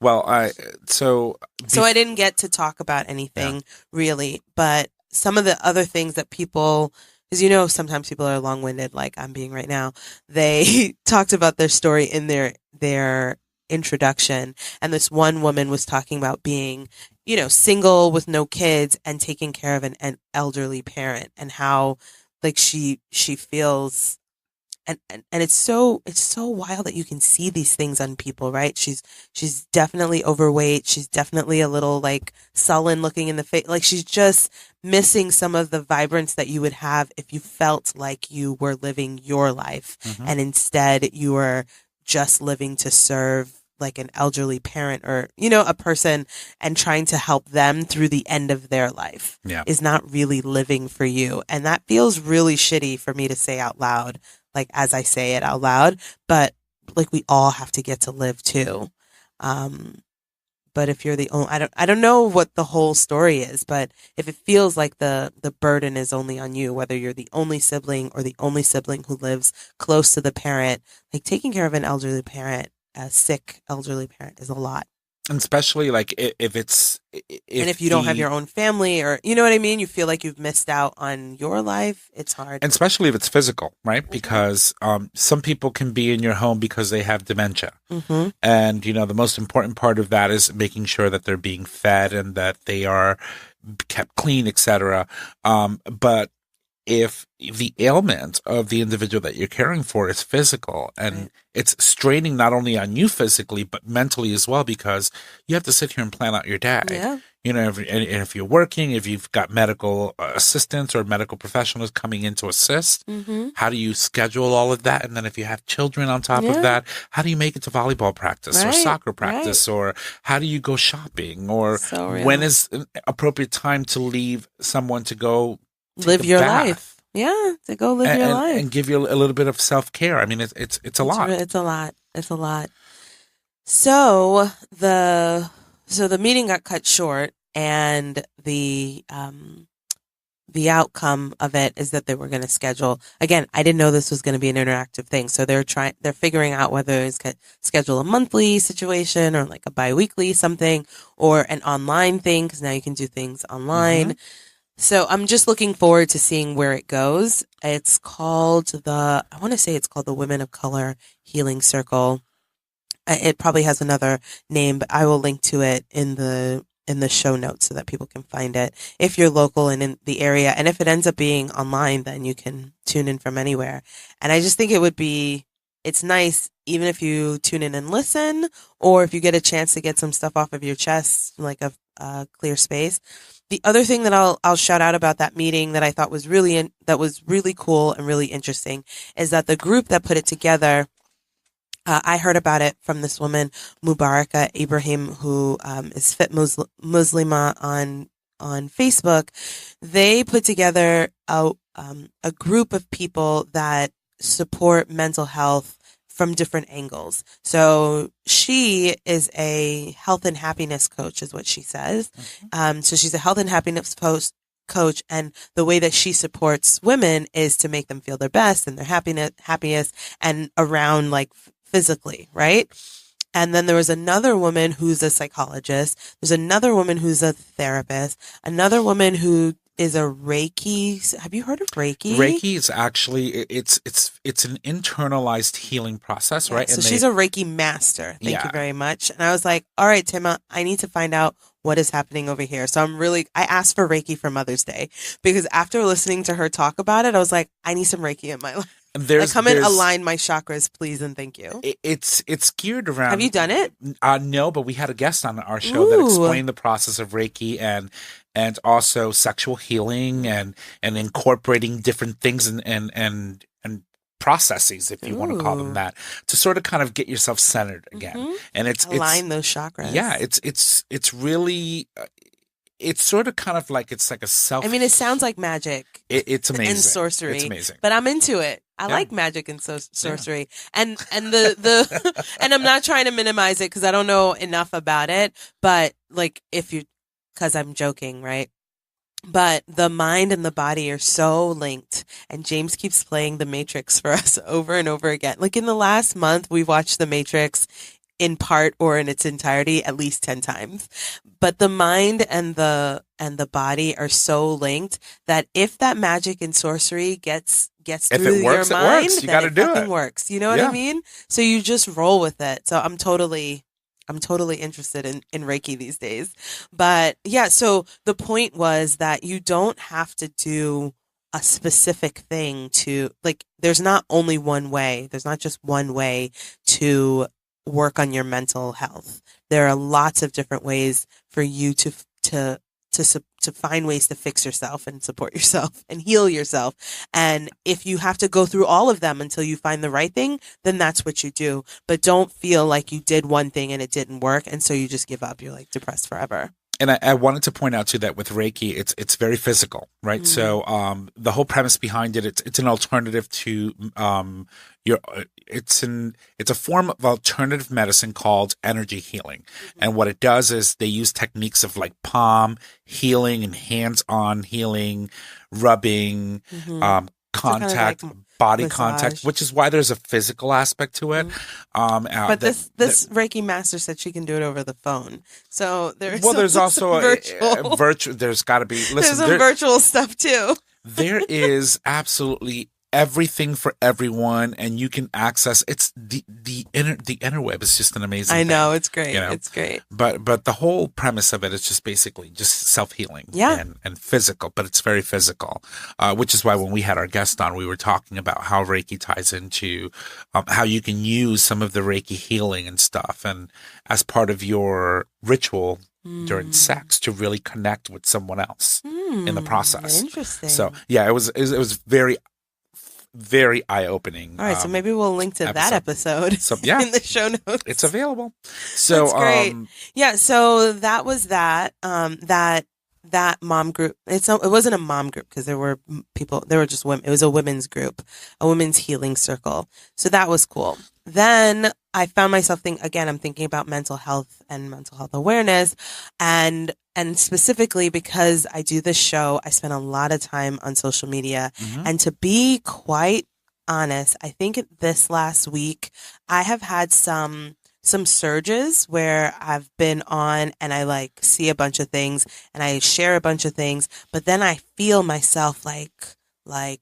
Well, so I didn't get to talk about anything really, but some of the other things that people, because sometimes people are long-winded, like I'm being right now. They talked about their story in their introduction, and this one woman was talking about being, single with no kids and taking care of an elderly parent, and how like she feels. And it's so wild that you can see these things on people, right? She's definitely overweight. She's definitely a little like sullen looking in the face. Like she's just missing some of the vibrance that you would have if you felt like you were living your life. Mm-hmm. And instead you were just living to serve like an elderly parent or, a person, and trying to help them through the end of their life is not really living for you. And that feels really shitty for me to say out loud. Like as I say it out loud, but like we all have to get to live too. But if you're the only, I don't know what the whole story is, but if it feels like the burden is only on you, whether you're the only sibling or the only sibling who lives close to the parent, like taking care of an elderly parent, a sick elderly parent, is a lot. And especially like if you don't have your own family, or you know what I mean, you feel like you've missed out on your life. It's hard. And especially if it's physical, right? Because some people can be in your home because they have dementia. Mm-hmm. And the most important part of that is making sure that they're being fed and that they are kept clean, etc. But if the ailment of the individual that you're caring for is physical, and it's straining not only on you physically but mentally as well, because you have to sit here and plan out your day. Yeah. If you're working, if you've got medical assistants or medical professionals coming in to assist, how do you schedule all of that? And then if you have children on top of that, how do you make it to volleyball practice or soccer practice, or how do you go shopping, or when is an appropriate time to leave someone to go live your life? Yeah, to go live your life and give you a little bit of self-care. I mean, it's a lot. It's a lot. It's a lot. So the so the meeting got cut short, and the outcome of it is that they were going to schedule, again, I didn't know this was going to be an interactive thing. So they're figuring out whether it's schedule a monthly situation or like a biweekly something or an online thing. Cause now you can do things online. Mm-hmm. So I'm just looking forward to seeing where it goes. It's called the Women of Color Healing Circle. It probably has another name, but I will link to it in the show notes so that people can find it if you're local and in the area. And if it ends up being online, then you can tune in from anywhere. And I just think it's nice, even if you tune in and listen, or if you get a chance to get some stuff off of your chest, like a clear space. The other thing that I'll shout out about that meeting that I thought was really cool and really interesting is that the group that put it together, I heard about it from this woman, Mubaraka Ibrahim, who is Fit Muslima on Facebook. They put together a group of people that support mental health from different angles. So she is a health and happiness coach, is what she says. Mm-hmm. So she's a health and happiness coach, and the way that she supports women is to make them feel their best and their happiest and around like physically, right? And then there was another woman who's a psychologist. There's another woman who's a therapist. Another woman who is a Reiki. Have you heard of Reiki? Reiki is actually it's an internalized healing process, right? So she's a Reiki master. Thank you very much. And I was like, all right, Tima, I need to find out what is happening over here. So I asked for Reiki for Mother's Day because after listening to her talk about it, I was like, I need some Reiki in my life. Come and align my chakras, please, and thank you. It's geared around. Have you done it? No, but we had a guest on our show that explained the process of Reiki and also sexual healing and incorporating different things and processes, if you want to call them that, to sort of kind of get yourself centered again. Mm-hmm. And it's align those chakras. Yeah, it's really. It's sort of kind of like it's like a self. I mean, it sounds like magic. It's amazing. And sorcery. It's amazing. But I'm into it. I like magic and sorcery. Yeah. And the and I'm not trying to minimize it because I don't know enough about it. But like because I'm joking, right? But the mind and the body are so linked. And James keeps playing The Matrix for us over and over again. Like in the last month, we've watched The Matrix in part or in its entirety at least 10 times. But the mind and the body are so linked that if that magic and sorcery gets through your mind, you got to do it. Works. You know what I mean? So you just roll with it. So I'm totally interested in Reiki these days. But yeah, so the point was that you don't have to do a specific thing to, like, there's not only one way. There's not just one way to work on your mental health. There are lots of different ways for you to find ways to fix yourself and support yourself and heal yourself. And if you have to go through all of them until you find the right thing, then that's what you do. But don't feel like you did one thing and it didn't work, and so you just give up. You're like depressed forever. And I wanted to point out too that with Reiki, it's very physical, right? Mm-hmm. So the whole premise behind it, it's an alternative to it's a form of alternative medicine called energy healing. Mm-hmm. And what it does is they use techniques of like palm healing and hands-on healing, rubbing, mm-hmm. Contact, kind of like body massage. Contact, which is why there's a physical aspect to it. Mm-hmm. But this Reiki master said she can do it over the phone. So there's also a virtual. There's got to be. Listen, there's some virtual stuff too. There is absolutely everything for everyone, and you can access. It's the interweb is just an amazing. I know thing, it's great. It's great. But the whole premise of it is just basically just self healing, and physical. But it's very physical, which is why when we had our guest on, we were talking about how Reiki ties into how you can use some of the Reiki healing and stuff, and as part of your ritual during sex to really connect with someone else in the process. Interesting. So yeah, it was very. Very eye-opening. All right, so maybe we'll link to that episode in the show notes. It's available. So that's great. So that was that. That mom group. It wasn't a mom group because there were people. There were just women. It was a women's group, a women's healing circle. So that was cool. Then I found myself I'm thinking about mental health and mental health awareness, and specifically because I do this show, I spend a lot of time on social media, and to be quite honest, I think this last week I have had some surges where I've been on and I like see a bunch of things and I share a bunch of things, but then I feel myself like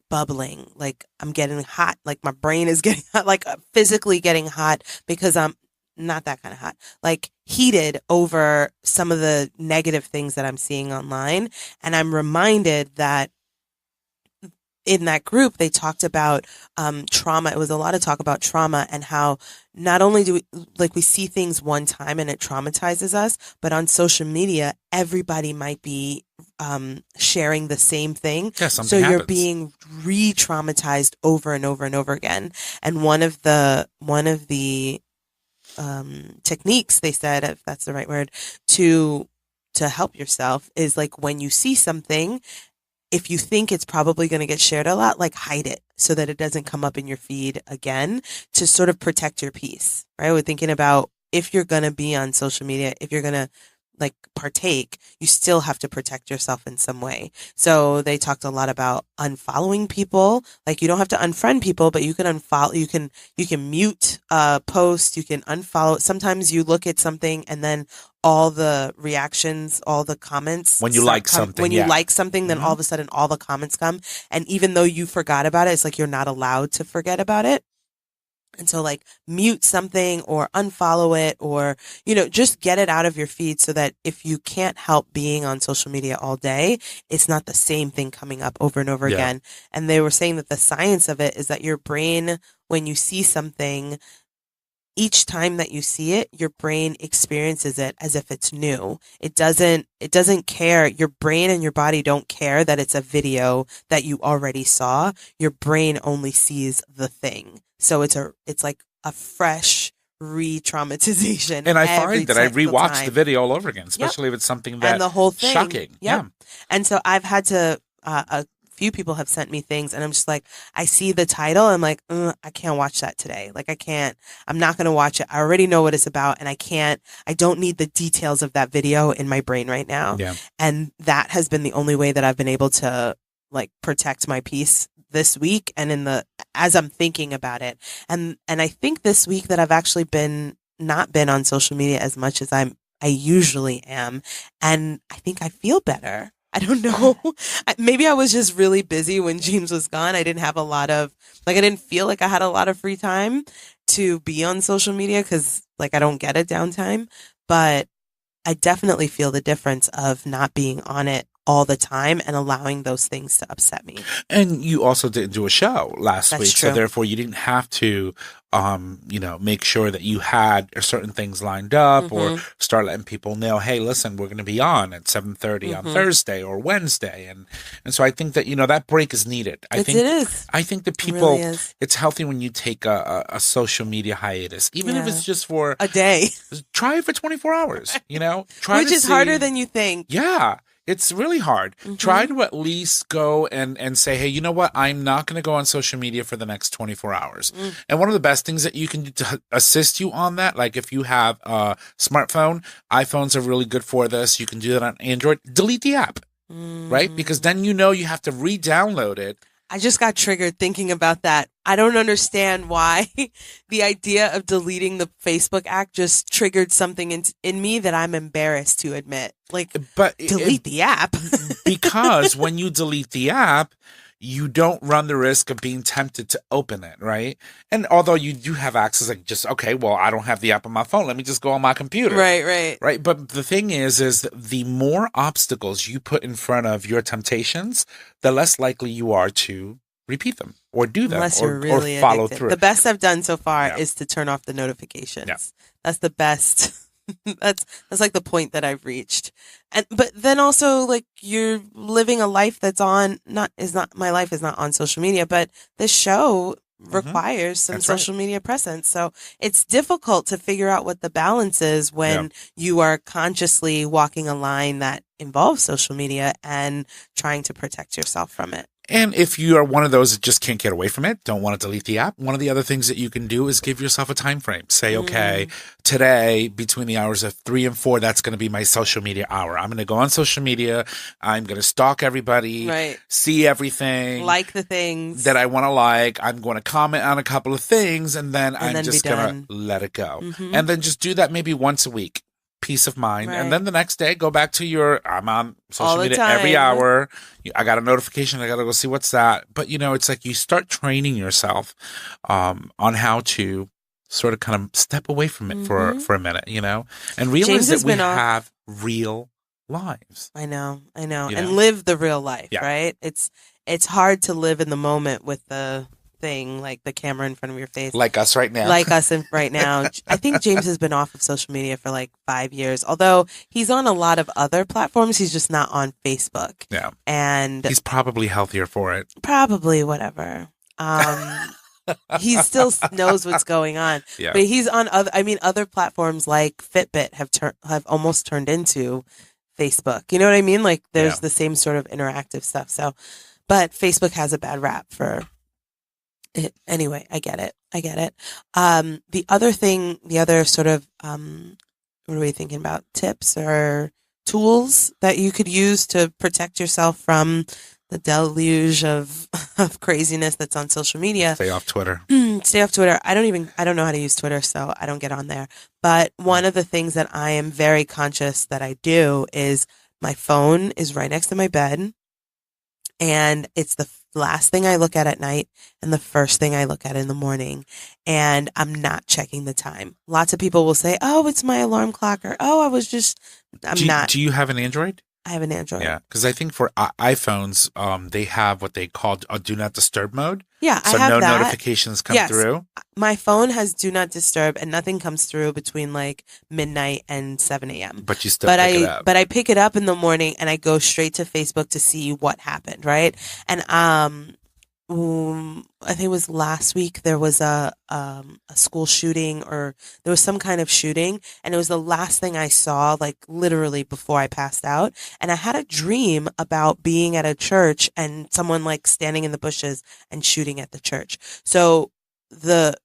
bubbling, like I'm getting hot, like my brain is getting hot, like physically getting hot because I'm not that kind of hot, like heated over some of the negative things that I'm seeing online. And I'm reminded that in that group, they talked about trauma. It was a lot of talk about trauma and how not only do we see things one time and it traumatizes us, but on social media, everybody might be sharing the same thing. Yeah, so you're happens. being re-traumatized over and over and over again. And one of the techniques, they said, if that's the right word, to help yourself is like when you see something, if you think it's probably going to get shared a lot, like hide it so that it doesn't come up in your feed again, to sort of protect your peace, right? We're thinking about if you're going to be on social media, if you're going to like partake, you still have to protect yourself in some way. So they talked a lot about unfollowing people. Like you don't have to unfriend people, but you can unfollow, you can mute posts, you can unfollow. Sometimes you look at something and then all the reactions, all the comments. When you like something. When you like something, then all of a sudden all the comments come. And even though you forgot about it, it's like you're not allowed to forget about it. And so like mute something or unfollow it or, just get it out of your feed so that if you can't help being on social media all day, it's not the same thing coming up over and over again. And they were saying that the science of it is that your brain, when you see something, each time that you see it, your brain experiences it as if it's new. It doesn't care. Your brain and your body don't care that it's a video that you already saw. Your brain only sees the thing. So it's like a fresh re-traumatization. And I find that I rewatch the video all over again, especially if it's something that and the whole thing. Shocking. Yeah. And so I've had to, a few people have sent me things and I'm just like, I see the title. I'm like, I can't watch that today. Like I'm not going to watch it. I already know what it's about and I don't need the details of that video in my brain right now. Yeah. And that has been the only way that I've been able to like protect my peace this week and as I'm thinking about it. And I think this week that I've actually not been on social media as much as I usually am. And I think I feel better. I don't know. Maybe I was just really busy when James was gone. I didn't have I didn't feel like I had a lot of free time to be on social media because I don't get it downtime. But I definitely feel the difference of not being on it all the time and allowing those things to upset me. And you also didn't do a show last week. True. So therefore you didn't have to, make sure that you had certain things lined up or start letting people know, hey, listen, we're going to be on at 7:30 on Thursday or Wednesday. And so I think that, that break is needed. It is. I think that people, it really it's healthy when you take a social media hiatus, even if it's just for a day. Try it for 24 hours, Which is harder than you think. Yeah. It's really hard. Try to at least go and say, hey, you know what? I'm not going to go on social media for the next 24 hours. And one of the best things that you can do to assist you on that, like if you have a smartphone, iPhones are really good for this. You can do that on Android. Delete the app, right? Because then you have to re-download it. I just got triggered thinking about that. I don't understand why the idea of deleting the Facebook app just triggered something in me that I'm embarrassed to admit. But delete the app. Because when you delete the app, you don't run the risk of being tempted to open it, right? And although you do have access, I don't have the app on my phone. Let me just go on my computer. Right. But the thing is the more obstacles you put in front of your temptations, the less likely you are to repeat them or do them or follow through. The best I've done so far is to turn off the notifications. Yeah. That's the best. That's like the point that I've reached. But then also you're living a life my life is not on social media, but this show requires some social media presence. So it's difficult to figure out what the balance is when you are consciously walking a line that involves social media and trying to protect yourself from it. And if you are one of those that just can't get away from it, don't want to delete the app, one of the other things that you can do is give yourself a time frame. Say, okay, today between the hours of 3 and 4, that's going to be my social media hour. I'm going to go on social media. I'm going to stalk everybody, see everything, like the things that I want to like. I'm going to comment on a couple of things, and then I'm just going to let it go. And then just do that maybe once a week. Peace of mind. And then the next day, go back to I'm on social media every hour. I got a notification. I got to go see what's that. But, it's like you start training yourself on how to sort of kind of step away from it for a minute, and realize that we have real lives. I know. And live the real life, right? It's hard to live in the moment with the thing, like the camera in front of your face. Like us right now. Right now. I think James has been off of social media for like 5 years, although he's on a lot of other platforms. He's just not on Facebook. Yeah. And he's probably healthier for it. Probably, whatever. He still knows what's going on. Yeah. But he's on other platforms like Fitbit have almost turned into Facebook. You know what I mean? Like there's the same sort of interactive stuff. So, but Facebook has a bad rap for it. Anyway, I get it. The other sort of, what are we thinking about? Tips or tools that you could use to protect yourself from the deluge of craziness that's on social media. Stay off Twitter. I don't know how to use Twitter, so I don't get on there. But one of the things that I am very conscious that I do is my phone is right next to my bed, and it's the last thing I look at night and the first thing I look at in the morning, and I'm not checking the time. Lots of people will say, "Oh, it's my alarm clock," or "Oh, not." Do you have an Android? I have an Android. Yeah, because I think for iPhones, they have what they call a do not disturb mode. Yeah, so I have no that. Notifications come through. My phone has do not disturb, and nothing comes through between like midnight and 7 a.m. But you still pick it up. But I pick it up in the morning, and I go straight to Facebook to see what happened, right? And I think it was last week there was a school shooting, or there was some kind of shooting, and it was the last thing I saw, like literally before I passed out. And I had a dream about being at a church and someone like standing in the bushes and shooting at the church. So the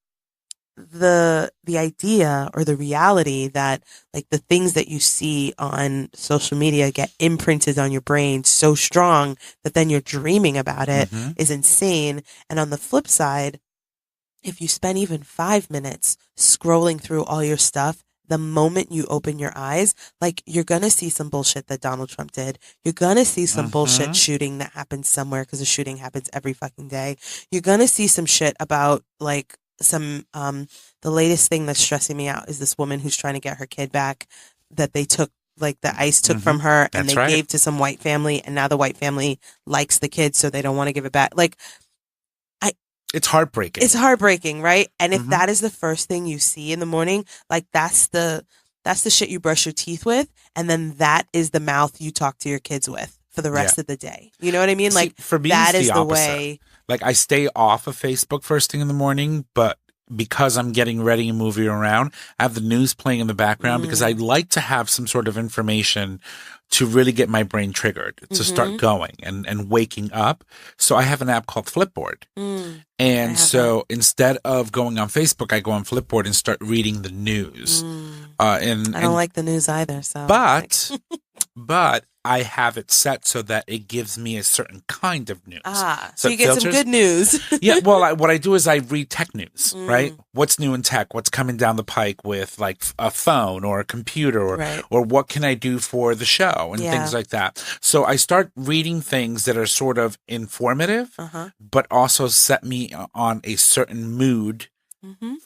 idea or the reality that like the things that you see on social media get imprinted on your brain so strong that then you're dreaming about it is insane. And on the flip side, if you spend even 5 minutes scrolling through all your stuff, the moment you open your eyes, like you're going to see some bullshit that Donald Trump did. You're going to see some bullshit shooting that happens somewhere, because a shooting happens every fucking day. You're going to see some shit about like the latest thing that's stressing me out is this woman who's trying to get her kid back that they took, like the ICE took from her, and they gave to some white family, and now the white family likes the kid, so they don't want to give it back. Like, it's heartbreaking. It's heartbreaking, right? And if that is the first thing you see in the morning, like that's the shit you brush your teeth with, and then that is the mouth you talk to your kids with for the rest of the day. You know what I mean? See, like for me, that it's is the the way. Like I stay off of Facebook first thing in the morning, but because I'm getting ready and moving around, I have the news playing in the background because I like to have some sort of information to really get my brain triggered to start going and waking up. So I have an app called Flipboard. And so instead of going on Facebook, I go on Flipboard and start reading the news. I don't like the news either. So, but I have it set so that it gives me a certain kind of news. So you get some good news. Yeah, well, what I do is I read tech news, right? What's new in tech? What's coming down the pike with like a phone or a computer, or what can I do for the show and things like that. So I start reading things that are sort of informative, but also set me on a certain mood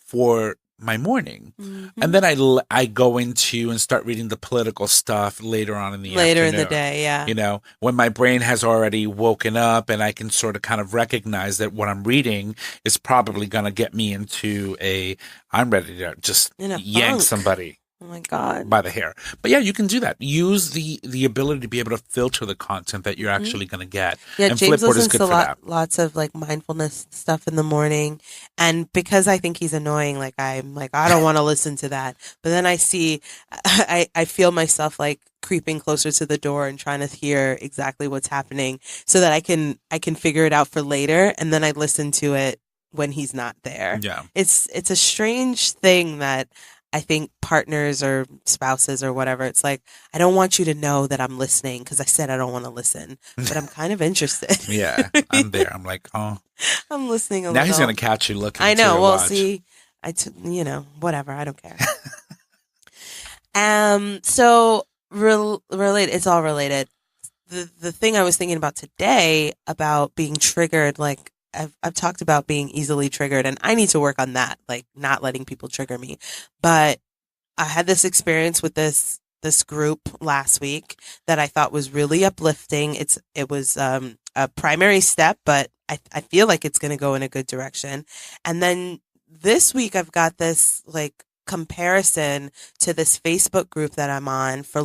for my morning. And then I go into and start reading the political stuff later on in the afternoon. In the day, yeah. You know, when my brain has already woken up and I can sort of kind of recognize that what I'm reading is probably going to get me into I'm ready to just yank somebody. Oh my God. By the hair. But yeah, you can do that. Use the ability to be able to filter the content that you're actually going to get. Yeah, and James Flipboard is listens good to for that. lots of like mindfulness stuff in the morning. And because I think he's annoying, like I'm like, I don't want to listen to that. But then I feel myself like creeping closer to the door and trying to hear exactly what's happening so that I can figure it out for later. And then I listen to it when he's not there. Yeah. It's a strange thing that I think partners or spouses or whatever, it's like, I don't want you to know that I'm listening because I said I don't want to listen, but I'm kind of interested. Yeah, I'm there. I'm like, oh. I'm listening a now little. he's going to catch you looking. I know. Too, well, watch. see, whatever. I don't care. So related. It's all related. The thing I was thinking about today about being triggered, like I've talked about being easily triggered, and I need to work on that, like not letting people trigger me. But I had this experience with this group last week that I thought was really uplifting. It was a primary step, but I feel like it's going to go in a good direction. And then this week I've got this like comparison to this Facebook group that I'm on for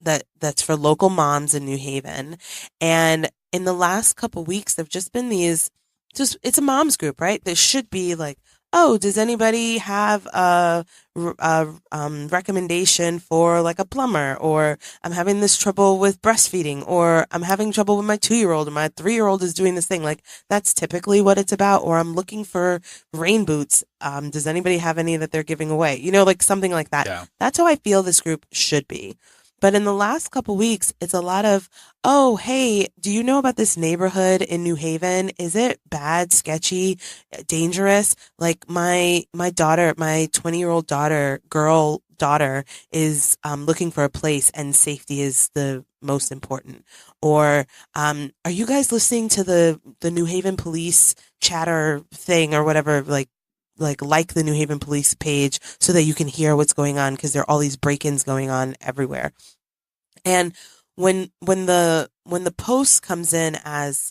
that's for local moms in New Haven. And in the last couple weeks, there've just been it's a mom's group, right? There should be like, oh, does anybody have a recommendation for like a plumber, or I'm having this trouble with breastfeeding, or I'm having trouble with my 2-year-old, or my 3-year-old is doing this thing. Like that's typically what it's about. Or I'm looking for rain boots. Does anybody have any that they're giving away? Like something like that. Yeah. That's how I feel this group should be. But in the last couple weeks, it's a lot of, oh, hey, do you know about this neighborhood in New Haven? Is it bad, sketchy, dangerous? Like my daughter, my 20-year-old girl daughter is looking for a place, and safety is the most important. Or are you guys listening to the New Haven police chatter thing or whatever, like the New Haven police page so that you can hear what's going on, because there are all these break-ins going on everywhere. And when the post comes in as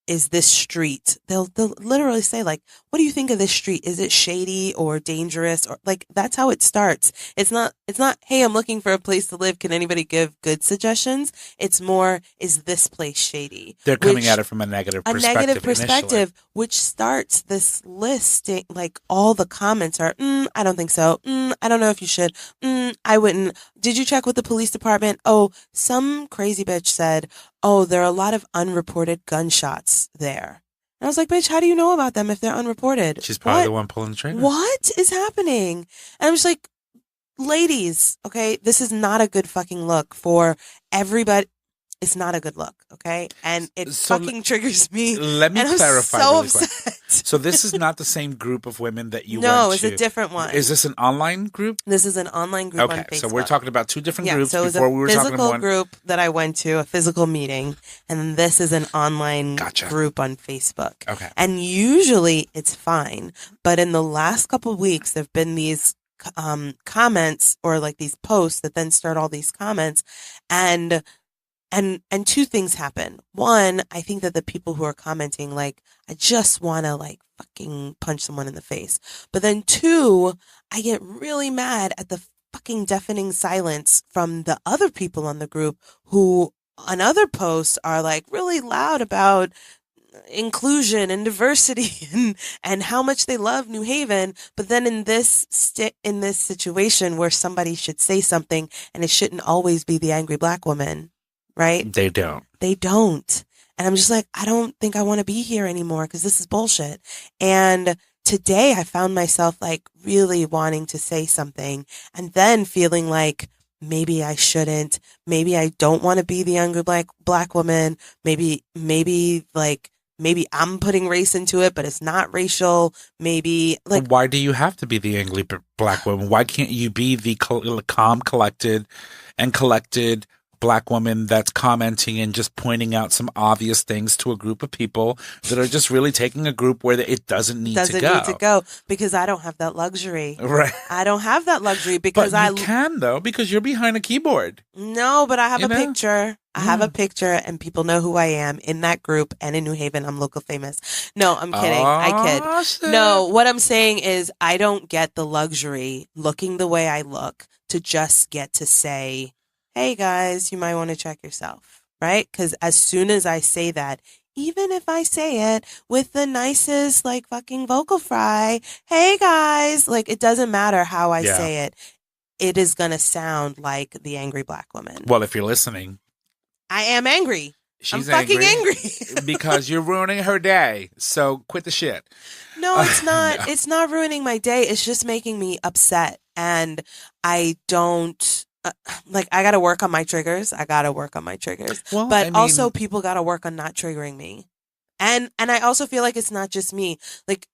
is this street, they'll literally say like, what do you think of this street? Is it shady or dangerous? Or like, that's how it starts. It's not, hey, I'm looking for a place to live. Can anybody give good suggestions? It's more, is this place shady? They're coming at it from a negative perspective, which starts this list. Like all the comments are, I don't think so. I don't know if you should. I wouldn't. Did you check with the police department? Oh, some crazy bitch said, oh, there are a lot of unreported gunshots there. And I was like, bitch, how do you know about them if they're unreported? She's probably the one pulling the trigger. What is happening? And I was like, ladies, okay, this is not a good fucking look for everybody. It's not a good look, okay? And it fucking triggers me. Let me clarify so really upset. quick. So this is not the same group of women that you went to? No, it's a different one. Is this an online group? This is an online group on Facebook. Okay, so we're talking about two different groups. So it was before we were talking about a physical group that I went to, a physical meeting, and then this is an online group on Facebook. Okay. And usually it's fine, but in the last couple of weeks, there've been these comments or like these posts that then start all these comments, and two things happen. One, I think that the people who are commenting, like, I just want to like fucking punch someone in the face. But then two, I get really mad at the fucking deafening silence from the other people on the group who on other posts are like really loud about inclusion and diversity and how much they love New Haven. But then in this situation where somebody should say something, and it shouldn't always be the angry black woman. Right? They don't. And I'm just like, I don't think I want to be here anymore because this is bullshit. And today I found myself like really wanting to say something and then feeling like maybe I shouldn't. Maybe I don't want to be the angry black woman. Maybe I'm putting race into it, but it's not racial. Maybe like, why do you have to be the angry black woman? Why can't you be the calm, collected black woman that's commenting and just pointing out some obvious things to a group of people that are just really taking a group where it doesn't need to go because I don't have that luxury. Right. I don't have that luxury because but you can though, because you're behind a keyboard. No, but I have a picture. I have a picture and people know who I am in that group, and in New Haven, I'm local famous. No, I'm kidding. I kid. No, what I'm saying is I don't get the luxury looking the way I look to just get to say, hey guys, you might want to check yourself, right? Because as soon as I say that, even if I say it with the nicest, like, fucking vocal fry, hey guys, like, it doesn't matter how I say it. It is going to sound like the angry black woman. Well, if you're listening, I am angry. She's I'm fucking angry. because you're ruining her day. So quit the shit. No, it's not. No. It's not ruining my day. It's just making me upset. And I don't... I got to work on my triggers. Well, but also people got to work on not triggering me. And I also feel like it's not just me. Like,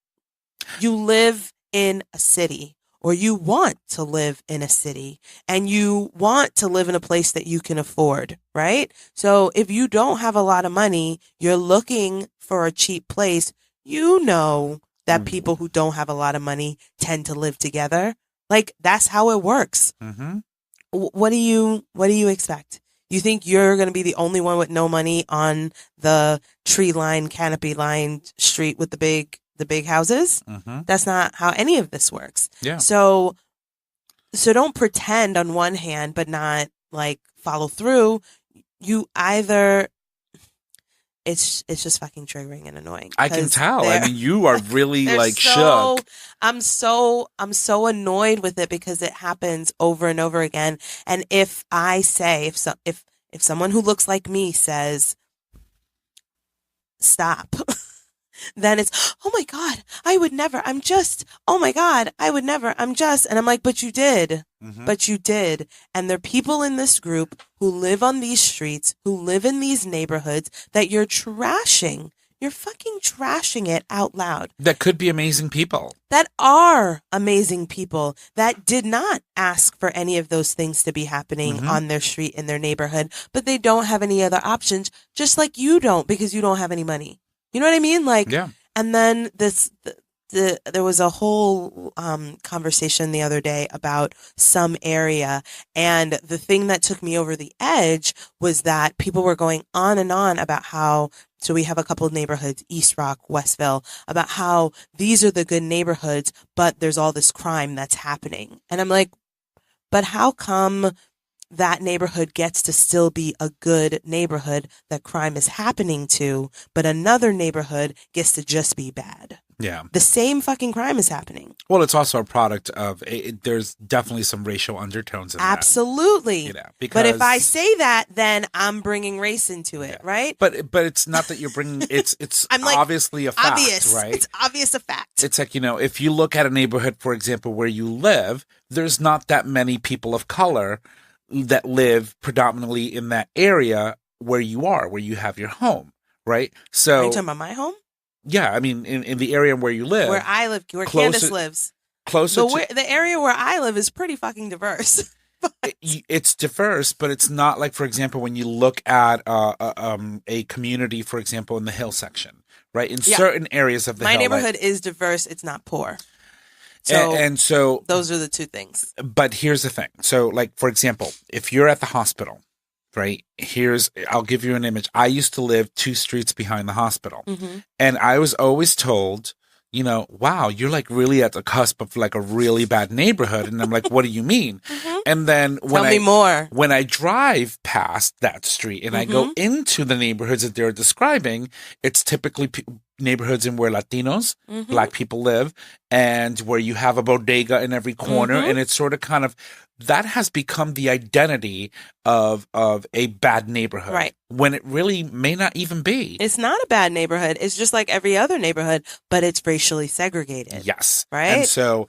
you live in a city, or you want to live in a city, and you want to live in a place that you can afford, right? So if you don't have a lot of money, you're looking for a cheap place. You know that people who don't have a lot of money tend to live together. Like, that's how it works. Mm-hmm. What do you expect? You think you're going to be the only one with no money on the tree-lined, canopy-lined street with the big houses? Mm-hmm. That's not how any of this works. Yeah. So don't pretend on one hand, but not, like, follow through. You either... It's just fucking triggering and annoying. I can tell. I mean, you are really like shook. I'm so annoyed with it because it happens over and over again. And if I say, if someone who looks like me says, stop, then it's, oh my God, I would never. I'm just, oh my God, I would never. I'm just. And I'm like, but you did. Mm-hmm. But you did. And there are people in this group who live on these streets, who live in these neighborhoods that you're trashing. You're fucking trashing it out loud. That could be amazing people. That are amazing people that did not ask for any of those things to be happening on their street, in their neighborhood, but they don't have any other options, just like you don't, because you don't have any money. You know what I mean? Like, yeah. And then there was a whole conversation the other day about some area, and the thing that took me over the edge was that people were going on and on about how, so we have a couple of neighborhoods, East Rock, Westville, about how these are the good neighborhoods, but there's all this crime that's happening. And I'm like, but how come that neighborhood gets to still be a good neighborhood that crime is happening to, but another neighborhood gets to just be bad? Yeah. The same fucking crime is happening. Well, it's also a product of, there's definitely some racial undertones in Absolutely. that. Absolutely. But if I say that, then I'm bringing race into it, right? But it's not that you're bringing, it's I'm like, obviously a fact, obvious. Right? It's obvious a fact. It's like, if you look at a neighborhood, for example, where you live, there's not that many people of color that live predominantly in that area where you have your home, right? So, are you talking about my home? Yeah, I mean, in the area where you live. Where I live, where Candace lives. The area where I live is pretty fucking diverse. It's diverse, but it's not like, for example, when you look at a community, for example, in the hill section, right? In certain areas of the hill. My neighborhood is diverse. It's not poor. So, and so those are the two things. But here's the thing. So, like, for example, if you're at the hospital, right? I'll give you an image. I used to live 2 streets behind the hospital. Mm-hmm. And I was always told, wow, you're like really at the cusp of like a really bad neighborhood. And I'm like, what do you mean? Mm-hmm. And then Tell me more. When I drive past that street and I go into the neighborhoods that they're describing, it's typically neighborhoods in where Latinos, Black people live, and where you have a bodega in every corner. And it's sort of kind of, that has become the identity of a bad neighborhood. Right. When it really may not even be. It's not a bad neighborhood. It's just like every other neighborhood, but it's racially segregated. Yes. Right. And so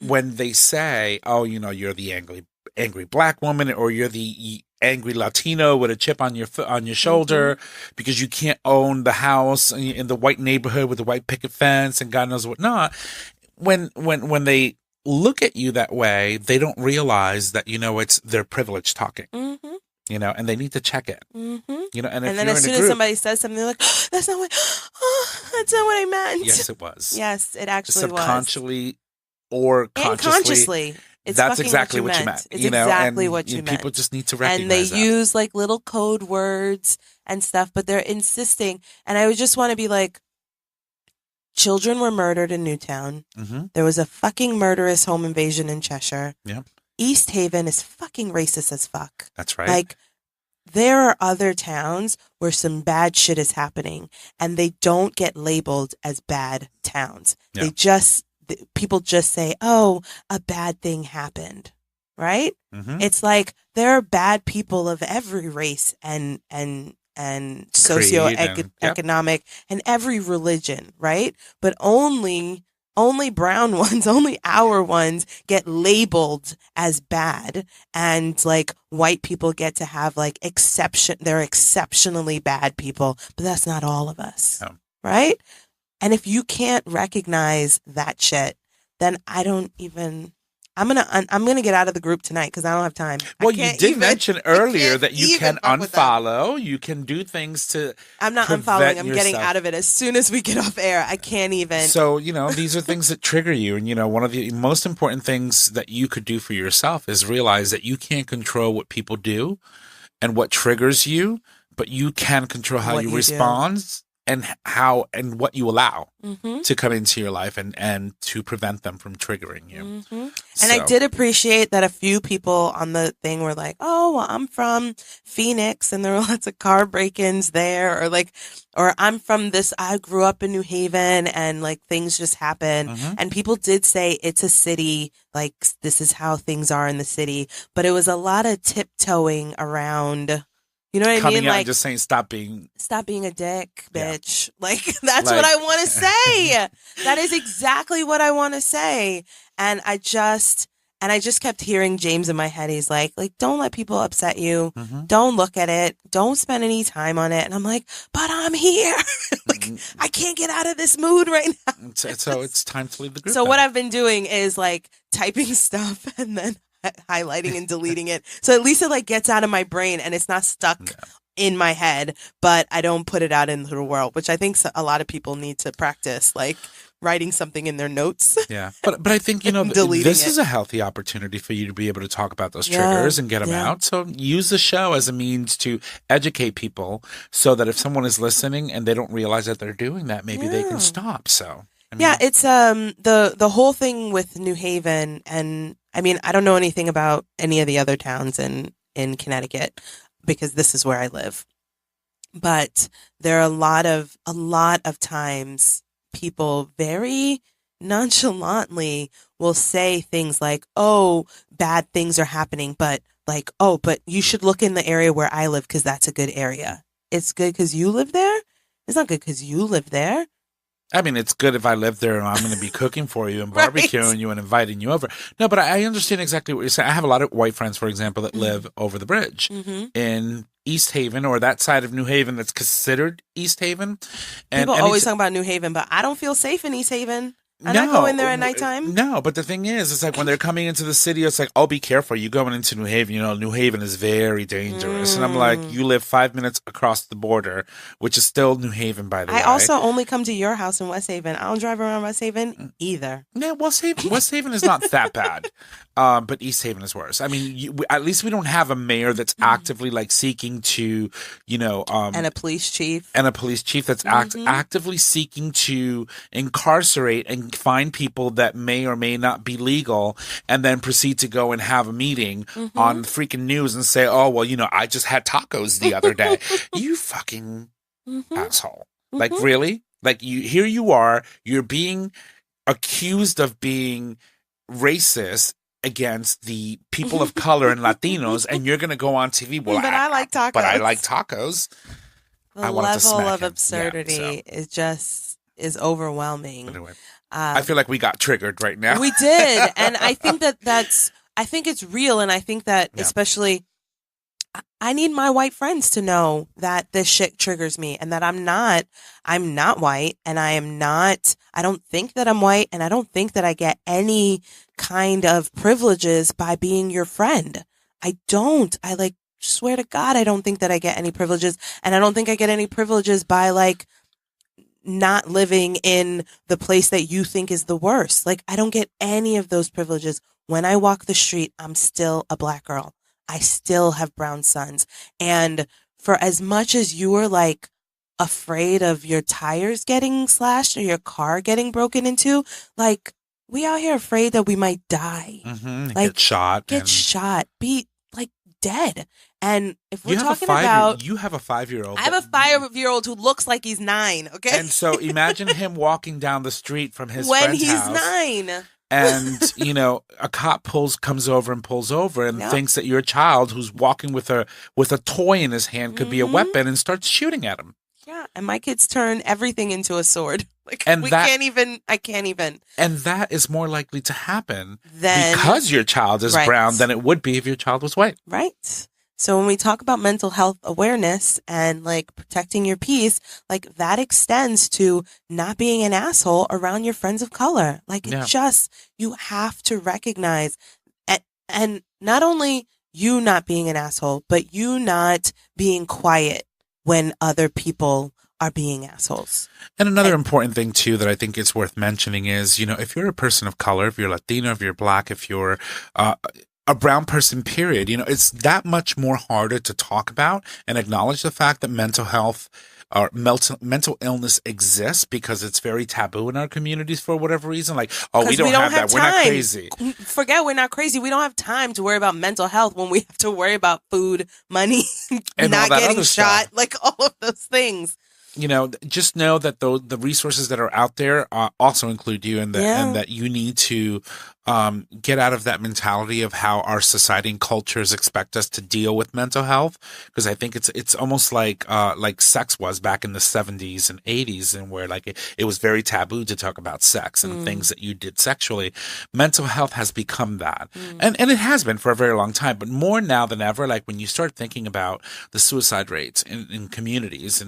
when they say, oh, you're the angry Black woman, or you're the angry Latino with a chip on your shoulder because you can't own the house in the white neighborhood with the white picket fence and God knows what not. When they look at you that way, they don't realize that, it's their privilege talking, and they need to check it, and then as soon as somebody says something, they're like, that's not what I meant. Yes, it was. Yes, it actually subconsciously was. Or consciously. That's exactly what you meant. It's exactly and, what you meant. People just need to recognize and they that. use like little code words and stuff, but they're insisting. And I would just want to be like, children were murdered in Newtown. Mm-hmm. There was a fucking murderous home invasion in Cheshire. Yeah. East Haven is fucking racist as fuck. That's right. Like, there are other towns where some bad shit is happening and they don't get labeled as bad towns. Yeah. People just say, oh, a bad thing happened, right? Mm-hmm. It's like there are bad people of every race and socioeconomic and every religion, right? But only brown ones, only our ones get labeled as bad, and like white people get to have like they're exceptionally bad people, but that's not all of us, right? And if you can't recognize that shit, then I'm gonna get out of the group tonight because I don't have time. Well, you did mention earlier that you can unfollow. You can do things to. I'm not unfollowing. I'm getting out of it as soon as we get off air. I can't even. So these are things that trigger you, and one of the most important things that you could do for yourself is realize that you can't control what people do, and what triggers you, but you can control how you respond. And how and what you allow to come into your life and to prevent them from triggering you. Mm-hmm. And I did appreciate that a few people on the thing were like, oh, well, I'm from Phoenix and there were lots of car break-ins there, or I'm from I grew up in New Haven and like things just happen. Mm-hmm. And people did say it's a city, like this is how things are in the city. But it was a lot of tiptoeing around. You know what I mean? Coming out like, and just saying, stop being a dick, bitch. Yeah. Like, that's what I want to say. That is exactly what I want to say. And I just kept hearing James in my head. He's like, don't let people upset you. Mm-hmm. Don't look at it. Don't spend any time on it. And I'm like, but I'm here. I can't get out of this mood right now. So it's time to leave the group. So what I've been doing is like typing stuff and then highlighting and deleting it, so at least it like gets out of my brain and it's not stuck in my head, but I don't put it out into the world, which I think a lot of people need to practice, like writing something in their notes. Yeah, but I think this is a healthy opportunity for you to be able to talk about those triggers and get them out. So use the show as a means to educate people, so that if someone is listening and they don't realize that they're doing that, maybe they can stop. So. It's the whole thing with New Haven, and I mean, I don't know anything about any of the other towns in Connecticut because this is where I live. But there are a lot of times people very nonchalantly will say things like, "Oh, bad things are happening," but like, "Oh, but you should look in the area where I live because that's a good area." It's good because you live there? It's not good because you live there. I mean, it's good if I live there and I'm going to be cooking for you and barbecuing you and inviting you over. No, but I understand exactly what you're saying. I have a lot of white friends, for example, that live over the bridge in East Haven, or that side of New Haven that's considered East Haven. And people always talk about New Haven, but I don't feel safe in East Haven. I go in there at nighttime. No, but the thing is, it's like when they're coming into the city, it's like, oh, be careful. You going into New Haven, New Haven is very dangerous. And I'm like, you live 5 minutes across the border, which is still New Haven, by the way. I also only come to your house in West Haven. I don't drive around West Haven either. Yeah, West Haven is not that bad. But East Haven is worse. I mean, at least we don't have a mayor that's actively like seeking to, and a police chief. And a police chief that's actively seeking to incarcerate and find people that may or may not be legal, and then proceed to go and have a meeting on freaking news and say, oh, well, I just had tacos the other day. You fucking asshole. Like, really? Like, here you are, you're being accused of being racist against the people of color and Latinos, and you're going to go on TV. Well, but I like tacos. But I like tacos. The level of absurdity is overwhelming. Anyway, I feel like we got triggered right now. We did, and I think I think it's real, and I think that especially I need my white friends to know that this shit triggers me, and that I'm not white, and I don't think that I'm white, and I don't think that I get any kind of privileges by being your friend. I don't. I swear to God, I don't think that I get any privileges, and I don't think I get any privileges by not living in the place that you think is the worst. I don't get any of those privileges when I walk the street, I'm still a Black girl. I still have brown sons. And for as much as you are like afraid of your tires getting slashed or your car getting broken into, like we out here afraid that we might die. Like get shot, be like dead. And if we're you talking about, you have a 5-year-old. I have a 5-year-old who looks like he's 9. Okay. And so imagine him walking down the street from his when friend's he's house. 9. And, you know, a cop comes over and thinks that your child who's walking with a toy in his hand could be a weapon and starts shooting at him. Yeah. And my kids turn everything into a sword. Like, and I can't even. And that is more likely to happen because your child is brown than it would be if your child was white. Right. So when we talk about mental health awareness and like protecting your peace, like that extends to not being an asshole around your friends of color. Like you have to recognize and not only you not being an asshole, but you not being quiet when other people are being assholes. And another important thing too that I think is worth mentioning is, you know, if you're a person of color, if you're Latino, if you're Black, if you're a brown person, period, you know, it's that much more harder to talk about and acknowledge the fact that mental health or mental illness exists because it's very taboo in our communities for whatever reason. Like, oh, we don't have that. Time. We're not crazy. Forget we're not crazy. We don't have time to worry about mental health when we have to worry about food, money, and not getting shot, like all of those things. You know, just know that the resources that are out there also include you, and that you need to get out of that mentality of how our society and cultures expect us to deal with mental health. Because I think it's almost like sex was back in the 70s and 80s, and where like it was very taboo to talk about sex and things that you did sexually. Mental health has become that, and it has been for a very long time, but more now than ever. Like when you start thinking about the suicide rates in communities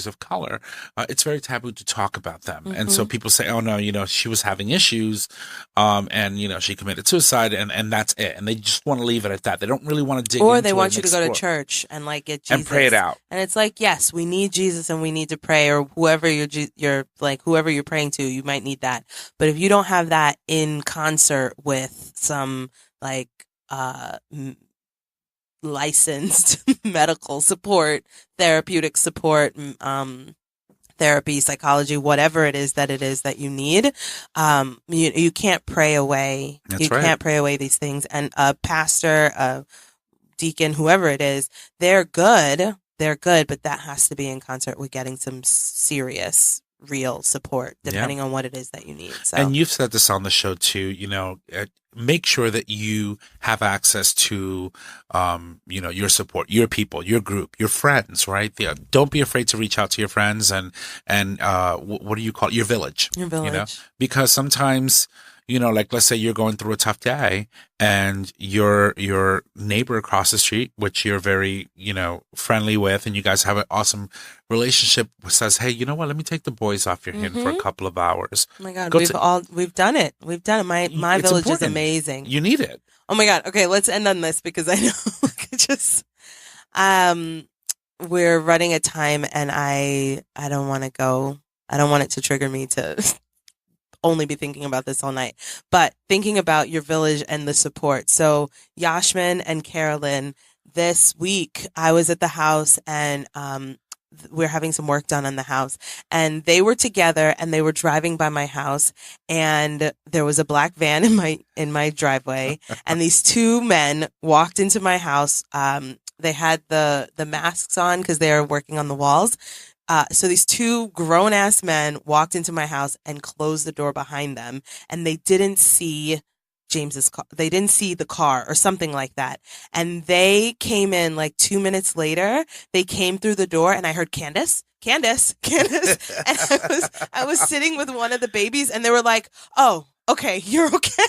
of color, it's very taboo to talk about them. And so people say, oh no, you know, she was having issues, and you know, she committed suicide, and that's it. And they just want to leave it at that. They don't really want to dig into it. Or they want you to go to church and like get Jesus and pray it out. And it's like, yes, we need Jesus and we need to pray, or whoever whoever you're praying to, you might need that. But if you don't have that in concert with some like licensed medical support, therapeutic support, therapy, psychology, whatever it is that you need, you can't pray away. Can't pray away these things. And a pastor, a deacon, whoever it is, they're good, but that has to be in concert with getting some serious, real support, depending on what it is that you need. So. And you've said this on the show too, you know, make sure that you have access to, you know, your support, your people, your group, your friends, right? Don't be afraid to reach out to your friends and what do you call it? Your village. Your village. You know? Because sometimes, you know, like let's say you're going through a tough day and your neighbor across the street, which you're very, you know, friendly with, and you guys have an awesome relationship, says, hey, you know what, let me take the boys off your hand for a couple of hours. Oh my God, we've done it. We've done it. My village important. Is amazing. You need it. Oh my God. Okay, let's end on this because I know we're running a time and I don't want to go. I don't want it to trigger me to only be thinking about this all night, but thinking about your village and the support. So Yashmin and Carolyn, this week I was at the house and we're having some work done on the house, and they were together and they were driving by my house, and there was a black van in my driveway, and these two men walked into my house. They had the masks on because they are working on the walls. So these two grown ass men walked into my house and closed the door behind them, and they didn't see James's car. They didn't see the car or something like that. And they came in like 2 minutes later. They came through the door and I heard Candace. And I was sitting with one of the babies and they were like, oh, okay, you're okay.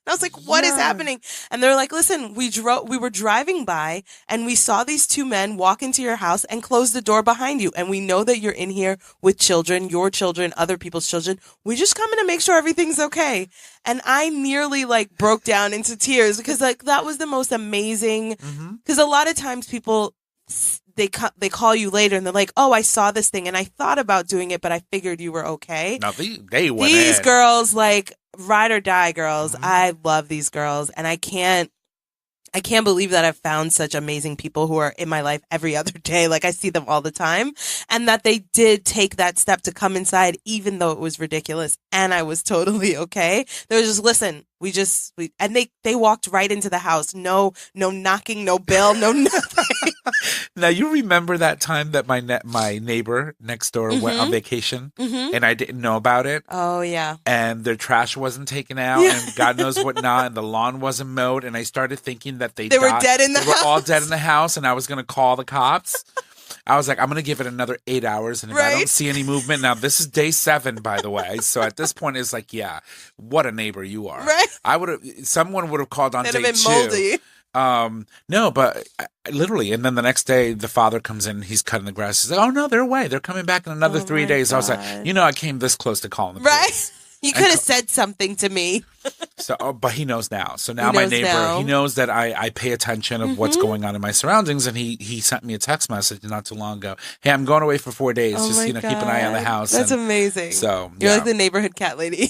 I was like, what is happening? And they're like, listen, we were driving by and we saw these two men walk into your house and close the door behind you. And we know that you're in here with children, your children, other people's children. We just come in to make sure everything's okay. And I nearly like broke down into tears because like that was the most amazing, because a lot of times people, they call you later and they're like, oh, I saw this thing and I thought about doing it, but I figured you were okay. No, they went These in. girls like ride or die girls. I love these girls, and I can't believe that I've found such amazing people who are in my life every other day. Like, I see them all the time, and that they did take that step to come inside, even though it was ridiculous. And I was totally okay. They were just, listen, and they walked right into the house. No knocking, no bill, no nothing. Now, you remember that time that my neighbor next door went on vacation and I didn't know about it? Oh, yeah. And their trash wasn't taken out and God knows what not, and the lawn wasn't mowed. And I started thinking that they were dead in the house. They were all dead in the house, and I was going to call the cops. I was like, I'm going to give it another 8 hours, and if I don't see any movement, now this is day 7, by the way. So at this point, it's like, yeah, what a neighbor you are. Right. Someone would have called on day 2. It'd have been moldy. No, but literally, and then the next day, the father comes in, he's cutting the grass. He's like, oh no, they're away. They're coming back in another 3 days. God. I was like, I came this close to calling the police. Right. You could have said something to me. So, but he knows now. So now my neighbor, he knows that I pay attention of what's going on in my surroundings, and he sent me a text message not too long ago. Hey, I'm going away for 4 days. Just keep an eye on the house. That's amazing. So you're like the neighborhood cat lady.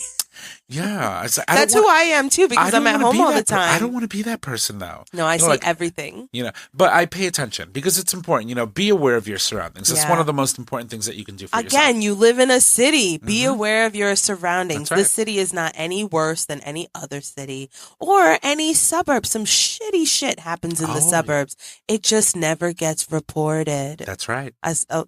Yeah, that's who I am too, because I'm at home all the time. I don't want to be that person though. No, I see everything. But I pay attention because it's important. Be aware of your surroundings. It's one of the most important things that you can do for yourself. Again, you live in a city. Be aware of your surroundings. That's right. This city is not any worse than any other city or any suburb. Some shitty shit happens in the suburbs. It just never gets reported. That's right.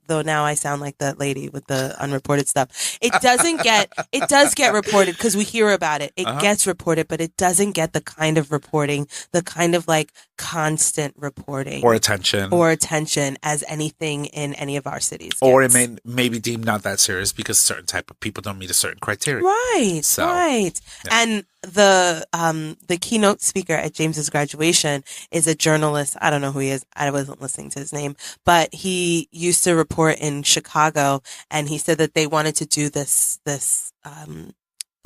Though now I sound like that lady with the unreported stuff. It does get reported because we hear about it. It gets reported, but it doesn't get the kind of reporting, the kind of like constant reporting or attention as anything in any of our cities gets. Or it may be deemed not that serious because certain type of people don't meet a certain criteria. Right. Yeah. And the keynote speaker at James's graduation is a journalist. I don't know who he is. I wasn't listening to his name, but he used to report in Chicago, and he said that they wanted to do this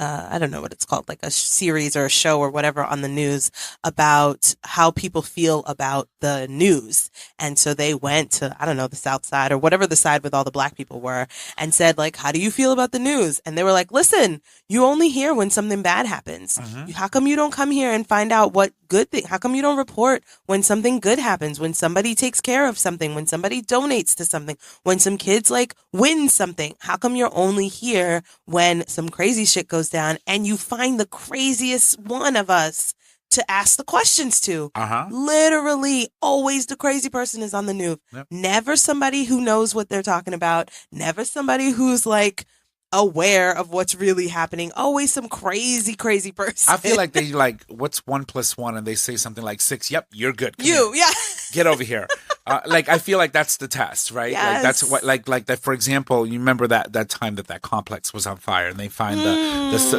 I don't know what it's called, like a series or a show or whatever on the news about how people feel about the news. And so they went to, I don't know, the South Side or whatever the side with all the black people were, and said, like, how do you feel about the news? And they were like, listen, you only hear when something bad happens. How come you don't come here and find out what good thing? How come you don't report when something good happens, when somebody takes care of something, when somebody donates to something, when some kids like win something? How come you're only here when some crazy shit goes down and you find the craziest one of us to ask the questions to? Literally always the crazy person is on the news. Never somebody who knows what they're talking about. Never somebody who's like aware of what's really happening. Always some crazy person. I feel like they what's 1 + 1, and they say something like 6. Yep, you're good. Come here. Get over here. I feel like that's the test, right? Yes. Like that's what, like that. For example, you remember that time that complex was on fire, and they find the yes.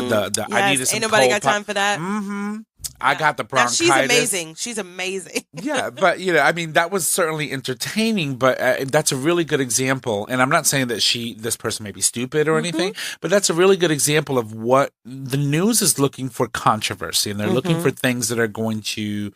I needed some ain't nobody cold got time for that. I got the bronchitis. Now, she's amazing. Yeah, but I mean, that was certainly entertaining, but that's a really good example. And I'm not saying that this person may be stupid or anything, but that's a really good example of what the news is looking for: controversy, and they're looking for things that are going to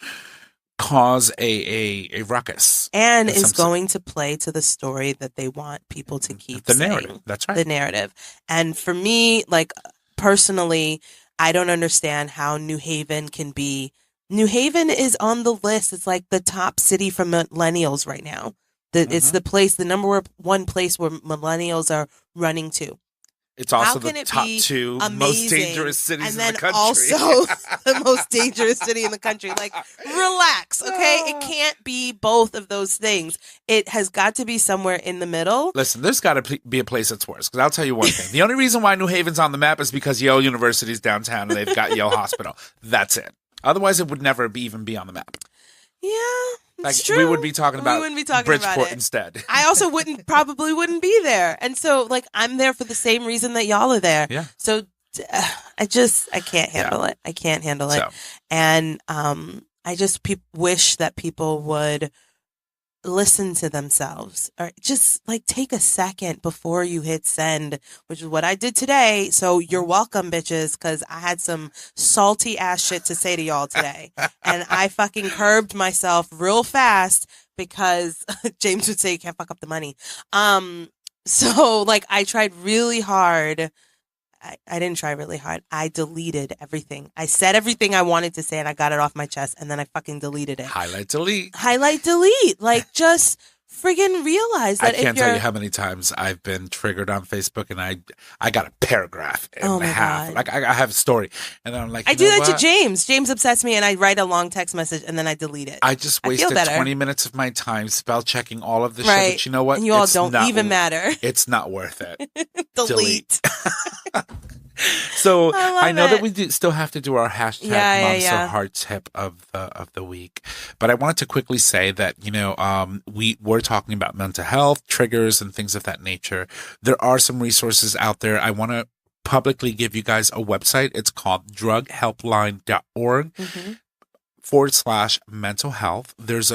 cause a ruckus, and is going to play to the story that they want people to keep the saying. Narrative. That's right, the narrative. And for me, like personally, I don't understand how New Haven can be. New Haven is on the list. It's like the top city for millennials right now. It's the number one place where millennials are running to. It's also the top 2 most dangerous cities in the country. And then also the most dangerous city in the country. Like, relax, okay? It can't be both of those things. It has got to be somewhere in the middle. Listen, there's got to be a place that's worse. Because I'll tell you one thing. The only reason why New Haven's on the map is because Yale University's downtown and they've got Yale Hospital. That's it. Otherwise, it would never even be on the map. Yeah. Like, true. we would be talking about Bridgeport about instead. I also probably wouldn't be there. And so, like, I'm there for the same reason that y'all are there. Yeah. So I can't handle it. I can't handle it. And I just wish that people would listen to themselves, or just like take a second before you hit send, which is what I did today. So you're welcome, bitches, because I had some salty ass shit to say to y'all today, and I fucking curbed myself real fast because James would say you can't fuck up the money. So like I tried really hard. I didn't try really hard. I deleted everything. I said everything I wanted to say and I got it off my chest and then I fucking deleted it. Highlight, delete. Highlight, delete. Like, just friggin' realize that I can't tell you how many times I've been triggered on Facebook and I got a paragraph and a half. God. Like I have a story and I'm like, I do that to James. James upsets me and I write a long text message and then I delete it. I just wasted 20 minutes of my time spell checking all of the shit. But you know what? And you all don't even matter. It's not worth it. Delete. So I know that we still have to do our hashtag MomSoHard tip of the week, but I wanted to quickly say that we're talking about mental health triggers and things of that nature. There are some resources out there. I want to publicly give you guys a website. It's called drughelpline.org. /mental health. There's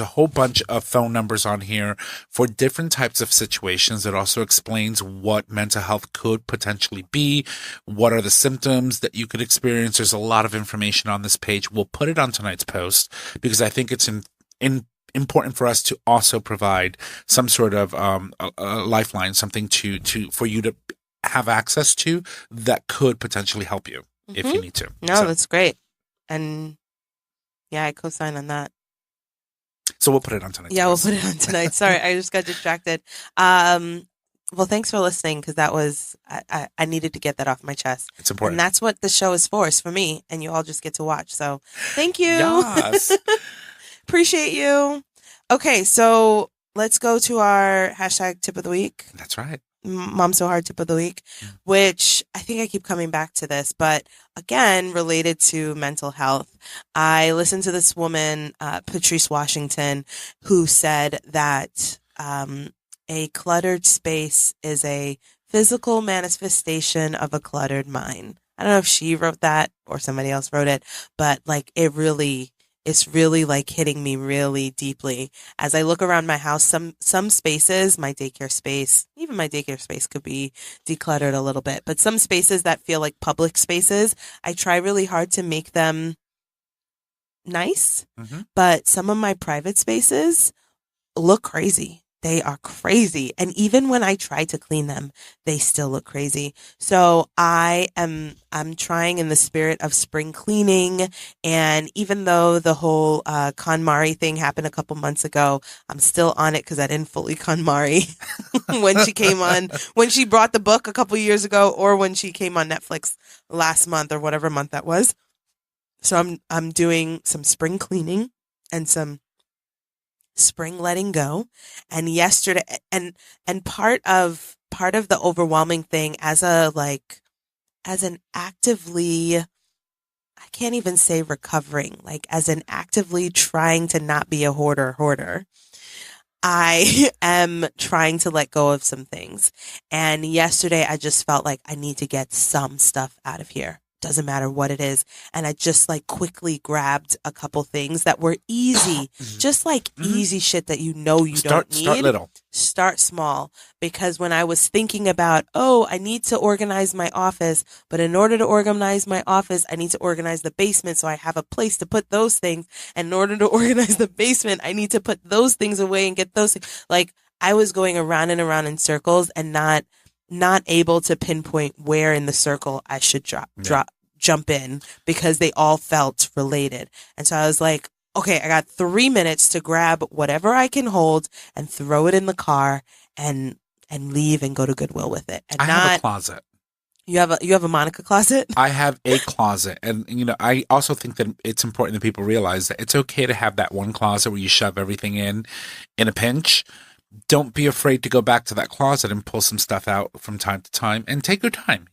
a whole bunch of phone numbers on here for different types of situations. It also explains what mental health could potentially be, what are the symptoms that you could experience. There's a lot of information on this page. We'll put it on tonight's post because I think it's important for us to also provide some sort of a lifeline, something for you to have access to that could potentially help you if you need to. No, that's great. And I co-sign on that. So we'll put it on tonight. Yeah, we'll put it on tonight. Sorry, I just got distracted. Well, thanks for listening because that was, I needed to get that off my chest. It's important. And that's what the show is for. It's for me. And you all just get to watch. So thank you. Yes. Appreciate you. Okay, so let's go to our hashtag tip of the week. That's right. MomSoHard tip of the week, which I think I keep coming back to this, but again, related to mental health. I listened to this woman, Patrice Washington, who said that a cluttered space is a physical manifestation of a cluttered mind. I don't know if she wrote that or somebody else wrote it, but like it's really like hitting me really deeply as I look around my house. Some spaces, my daycare space could be decluttered a little bit, but some spaces that feel like public spaces, I try really hard to make them nice, but some of my private spaces look crazy. They are crazy. And even when I try to clean them, they still look crazy. So I'm trying in the spirit of spring cleaning. And even though the whole KonMari thing happened a couple months ago, I'm still on it because I didn't fully KonMari when she came on, when she brought the book a couple years ago, or when she came on Netflix last month or whatever month that was. So I'm doing some spring cleaning and some spring letting go. And yesterday, and part of the overwhelming thing as an actively, I can't even say recovering, like as an actively trying to not be a hoarder, I am trying to let go of some things. And yesterday I just felt like I need to get some stuff out of here. Doesn't matter what it is. And I just like quickly grabbed a couple things that were easy, just like easy shit that you don't need. Start little. Start small. Because when I was thinking about, I need to organize my office, but in order to organize my office, I need to organize the basement so I have a place to put those things. And in order to organize the basement, I need to put those things away and get those things. Like I was going around and around in circles and not able to pinpoint where in the circle I should jump in because they all felt related. And so I was like, okay, I got 3 minutes to grab whatever I can hold and throw it in the car and leave and go to Goodwill with it. And I have a closet. You have a Monica closet? I have a closet. And, I also think that it's important that people realize that it's okay to have that one closet where you shove everything in a pinch. Don't be afraid to go back to that closet and pull some stuff out from time to time and take your time.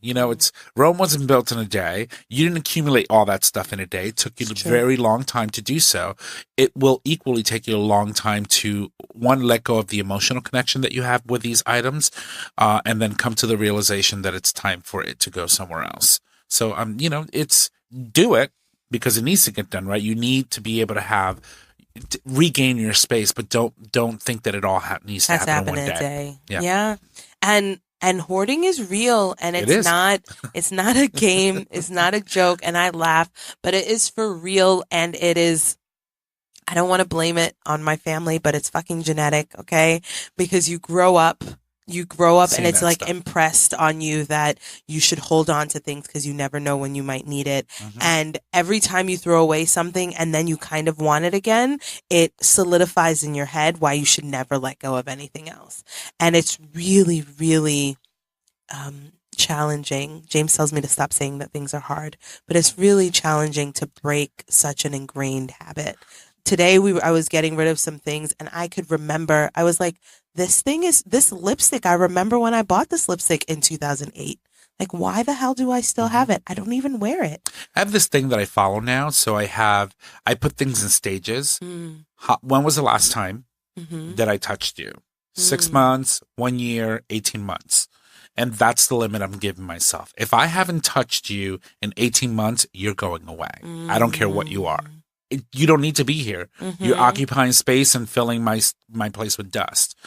Rome wasn't built in a day. You didn't accumulate all that stuff in a day. It took you a very long time to do so. It will equally take you a long time to, one, let go of the emotional connection that you have with these items, and then come to the realization that it's time for it to go somewhere else. So, do it because it needs to get done, right? You need to be able to regain your space, but don't think that it all needs to happen in one day. Yeah. And hoarding is real, and it's not a game. It's not a joke. And I laugh, but it is for real. And it is, I don't want to blame it on my family, but it's fucking genetic. Okay. Because you grow up you grow up Seeing and it's that like stuff. impressed on you that you should hold on to things because you never know when you might need it. And every time you throw away something and then you kind of want it again, it solidifies in your head why you should never let go of anything else. And it's really, really challenging. James tells me to stop saying that things are hard, but it's really challenging to break such an ingrained habit. Today I was getting rid of some things and I could remember, I was like, this lipstick. I remember when I bought this lipstick in 2008. Like, why the hell do I still have it? I don't even wear it. I have this thing that I follow now. So I put things in stages. When was the last time that I touched you? 6 months, 1 year, 18 months. And that's the limit I'm giving myself. If I haven't touched you in 18 months, you're going away. I don't care what you are. You don't need to be here. You're occupying space and filling my place with dust.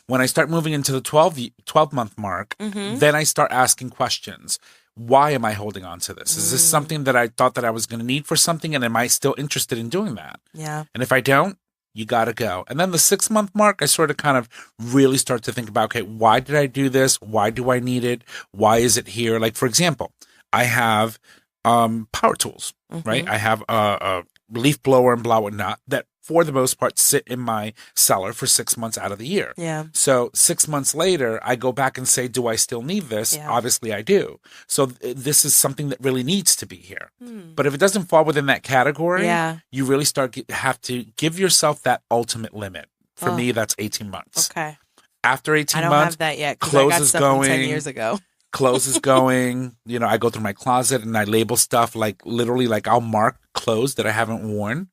When I start moving into the 12-month mark, then I start asking questions. Why am I holding on to this? Is this something that I thought that I was going to need for something? And am I still interested in doing that? Yeah. And if I don't, you got to go. And then the 6-month mark, I sort of kind of really start to think about, okay, why did I do this? Why do I need it? Why is it here? Like, for example, I have power tools, right? I have a leaf blower and blah, whatnot that for the most part sit in my cellar for 6 months out of the year. Yeah. So 6 months later, I go back and say, do I still need this? Yeah. Obviously I do. So this is something that really needs to be here. But if it doesn't fall within that category, you really have to give yourself that ultimate limit. For me, that's 18 months. Okay. After 18 months, I don't have that yet because I got stuff from 10 years ago. Clothes is going. I go through my closet and I label stuff like literally like I'll mark clothes that I haven't worn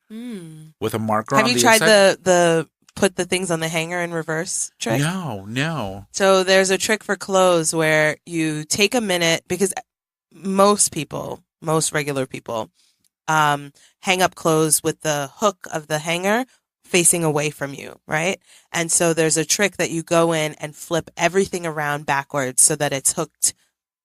with a marker on the inside. Have you tried the put the things on the hanger in reverse trick? No. So there's a trick for clothes where you take a minute because most regular people, hang up clothes with the hook of the hanger facing away from you, right? And so there's a trick that you go in and flip everything around backwards so that it's hooked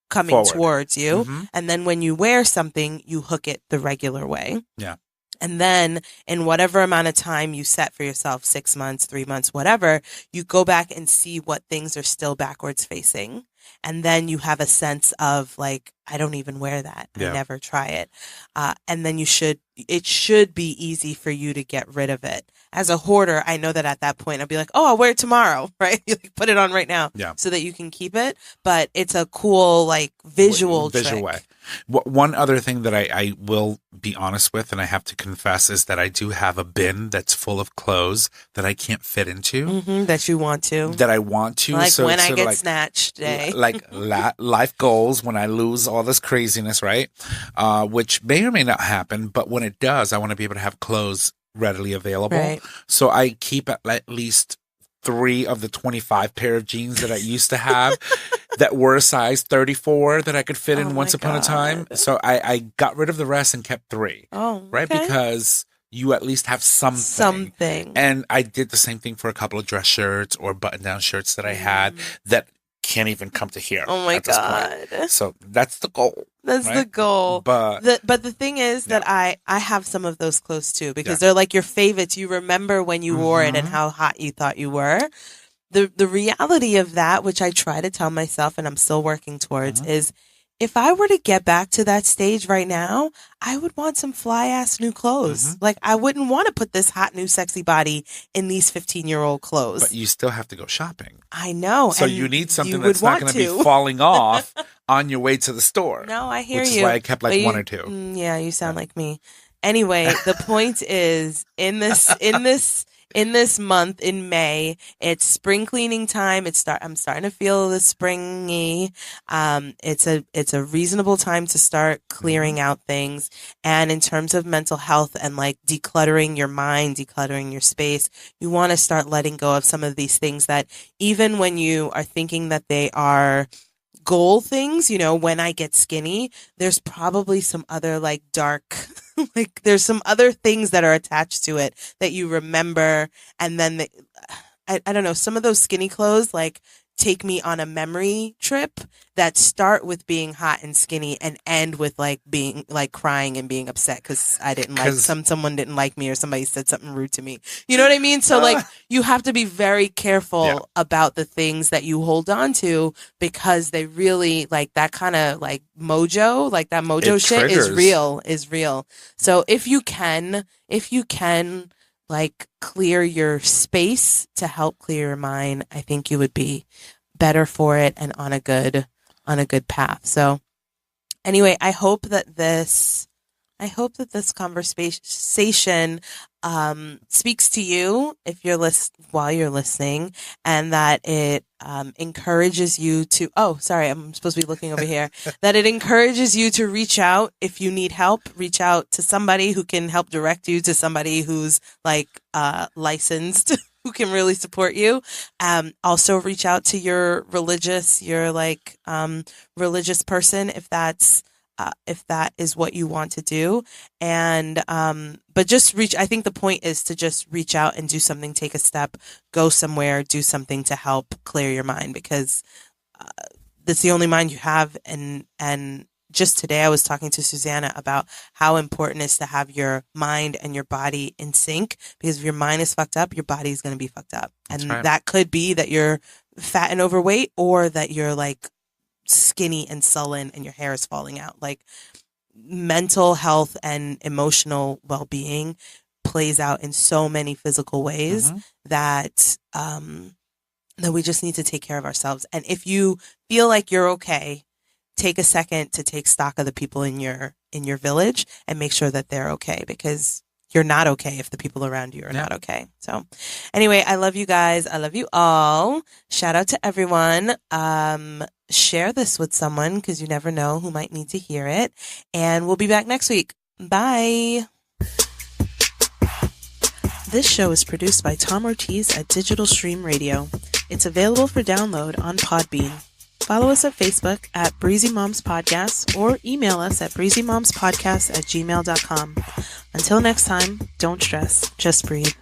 coming forward towards you. And then when you wear something, you hook it the regular way. Yeah. And then in whatever amount of time you set for yourself, 6 months, 3 months, whatever, you go back and see what things are still backwards facing. And then you have a sense of like, I don't even wear that. I never try it. And then it should be easy for you to get rid of it. As a hoarder, I know that at that point I'll be like, oh, I'll wear it tomorrow, right? You like put it on right now so that you can keep it. But it's a cool, like visual trick. way. One other thing that I will be honest with, and I have to confess, is that I do have a bin that's full of clothes that I can't fit into. That you want to. That I want to. Like so when I get like, snatched day. Like life goals, when I lose all this craziness, right? Which may or may not happen, but when it does, I want to be able to have clothes readily available. Right. So I keep at least 3 of the 25 pair of jeans that I used to have that were a size 34 that I could fit in once upon a time. So I got rid of the rest and kept 3. Oh, right. Okay. Because you at least have something. And I did the same thing for a couple of dress shirts or button-down shirts that I had that can't even come to here. Oh my God. So that's the goal. That's the goal. But the thing is that I have some of those clothes too because they're like your favorites. You remember when you wore it and how hot you thought you were. The reality of that, which I try to tell myself and I'm still working towards, is if I were to get back to that stage right now, I would want some fly ass new clothes. Like I wouldn't want to put this hot new sexy body in these 15-year-old clothes. But you still have to go shopping. I know. So you need something that's not going to be falling off on your way to the store. No, I hear which you. Which is why I kept like 1 or 2. Yeah, you sound like me. Anyway, the point is in this month in May, it's spring cleaning time. I'm starting to feel the springy. It's a reasonable time to start clearing out things. And in terms of mental health and like decluttering your mind, decluttering your space, you want to start letting go of some of these things that even when you are thinking that they are goal things, when I get skinny, there's probably some other like dark, like there's some other things that are attached to it that you remember. And then I don't know, some of those skinny clothes, like take me on a memory trip that start with being hot and skinny and end with like being like crying and being upset because I didn't like someone didn't like me or somebody said something rude to me. You know what I mean? So like you have to be very careful about the things that you hold on to because they really like that kind of like mojo, like that mojo shit triggers. is real. So if you can like clear your space to help clear your mind, I think you would be better for it and on a good path. So anyway, I hope that this conversation speaks to you if you're while you're listening, and that it encourages you to I'm supposed to be looking over here that it encourages you to reach out if you need help. Reach out to somebody who can help direct you to somebody who's like licensed who can really support you. Also reach out to your religious person if that is what you want to do. And, but just I think the point is to just reach out and do something, take a step, go somewhere, do something to help clear your mind, because, that's the only mind you have. And just today I was talking to Susanna about how important it is to have your mind and your body in sync, because if your mind is fucked up, your body is going to be fucked up. And that could be that you're fat and overweight, or that you're like skinny and sullen and your hair is falling out. Like mental health and emotional well-being plays out in so many physical ways that we just need to take care of ourselves. And if you feel like you're okay, take a second to take stock of the people in your village and make sure that they're okay, because you're not okay if the people around you are not okay. So anyway, I love you guys. I love you all. Shout out to everyone. Share this with someone, because you never know who might need to hear it. And we'll be back next week. Bye. This show is produced by Tom Ortiz at Digital Stream Radio. It's available for download on Podbean. Follow us at Facebook at Breezy Moms Podcast, or email us at breezymomspodcast@gmail.com. Until next time, don't stress, just breathe.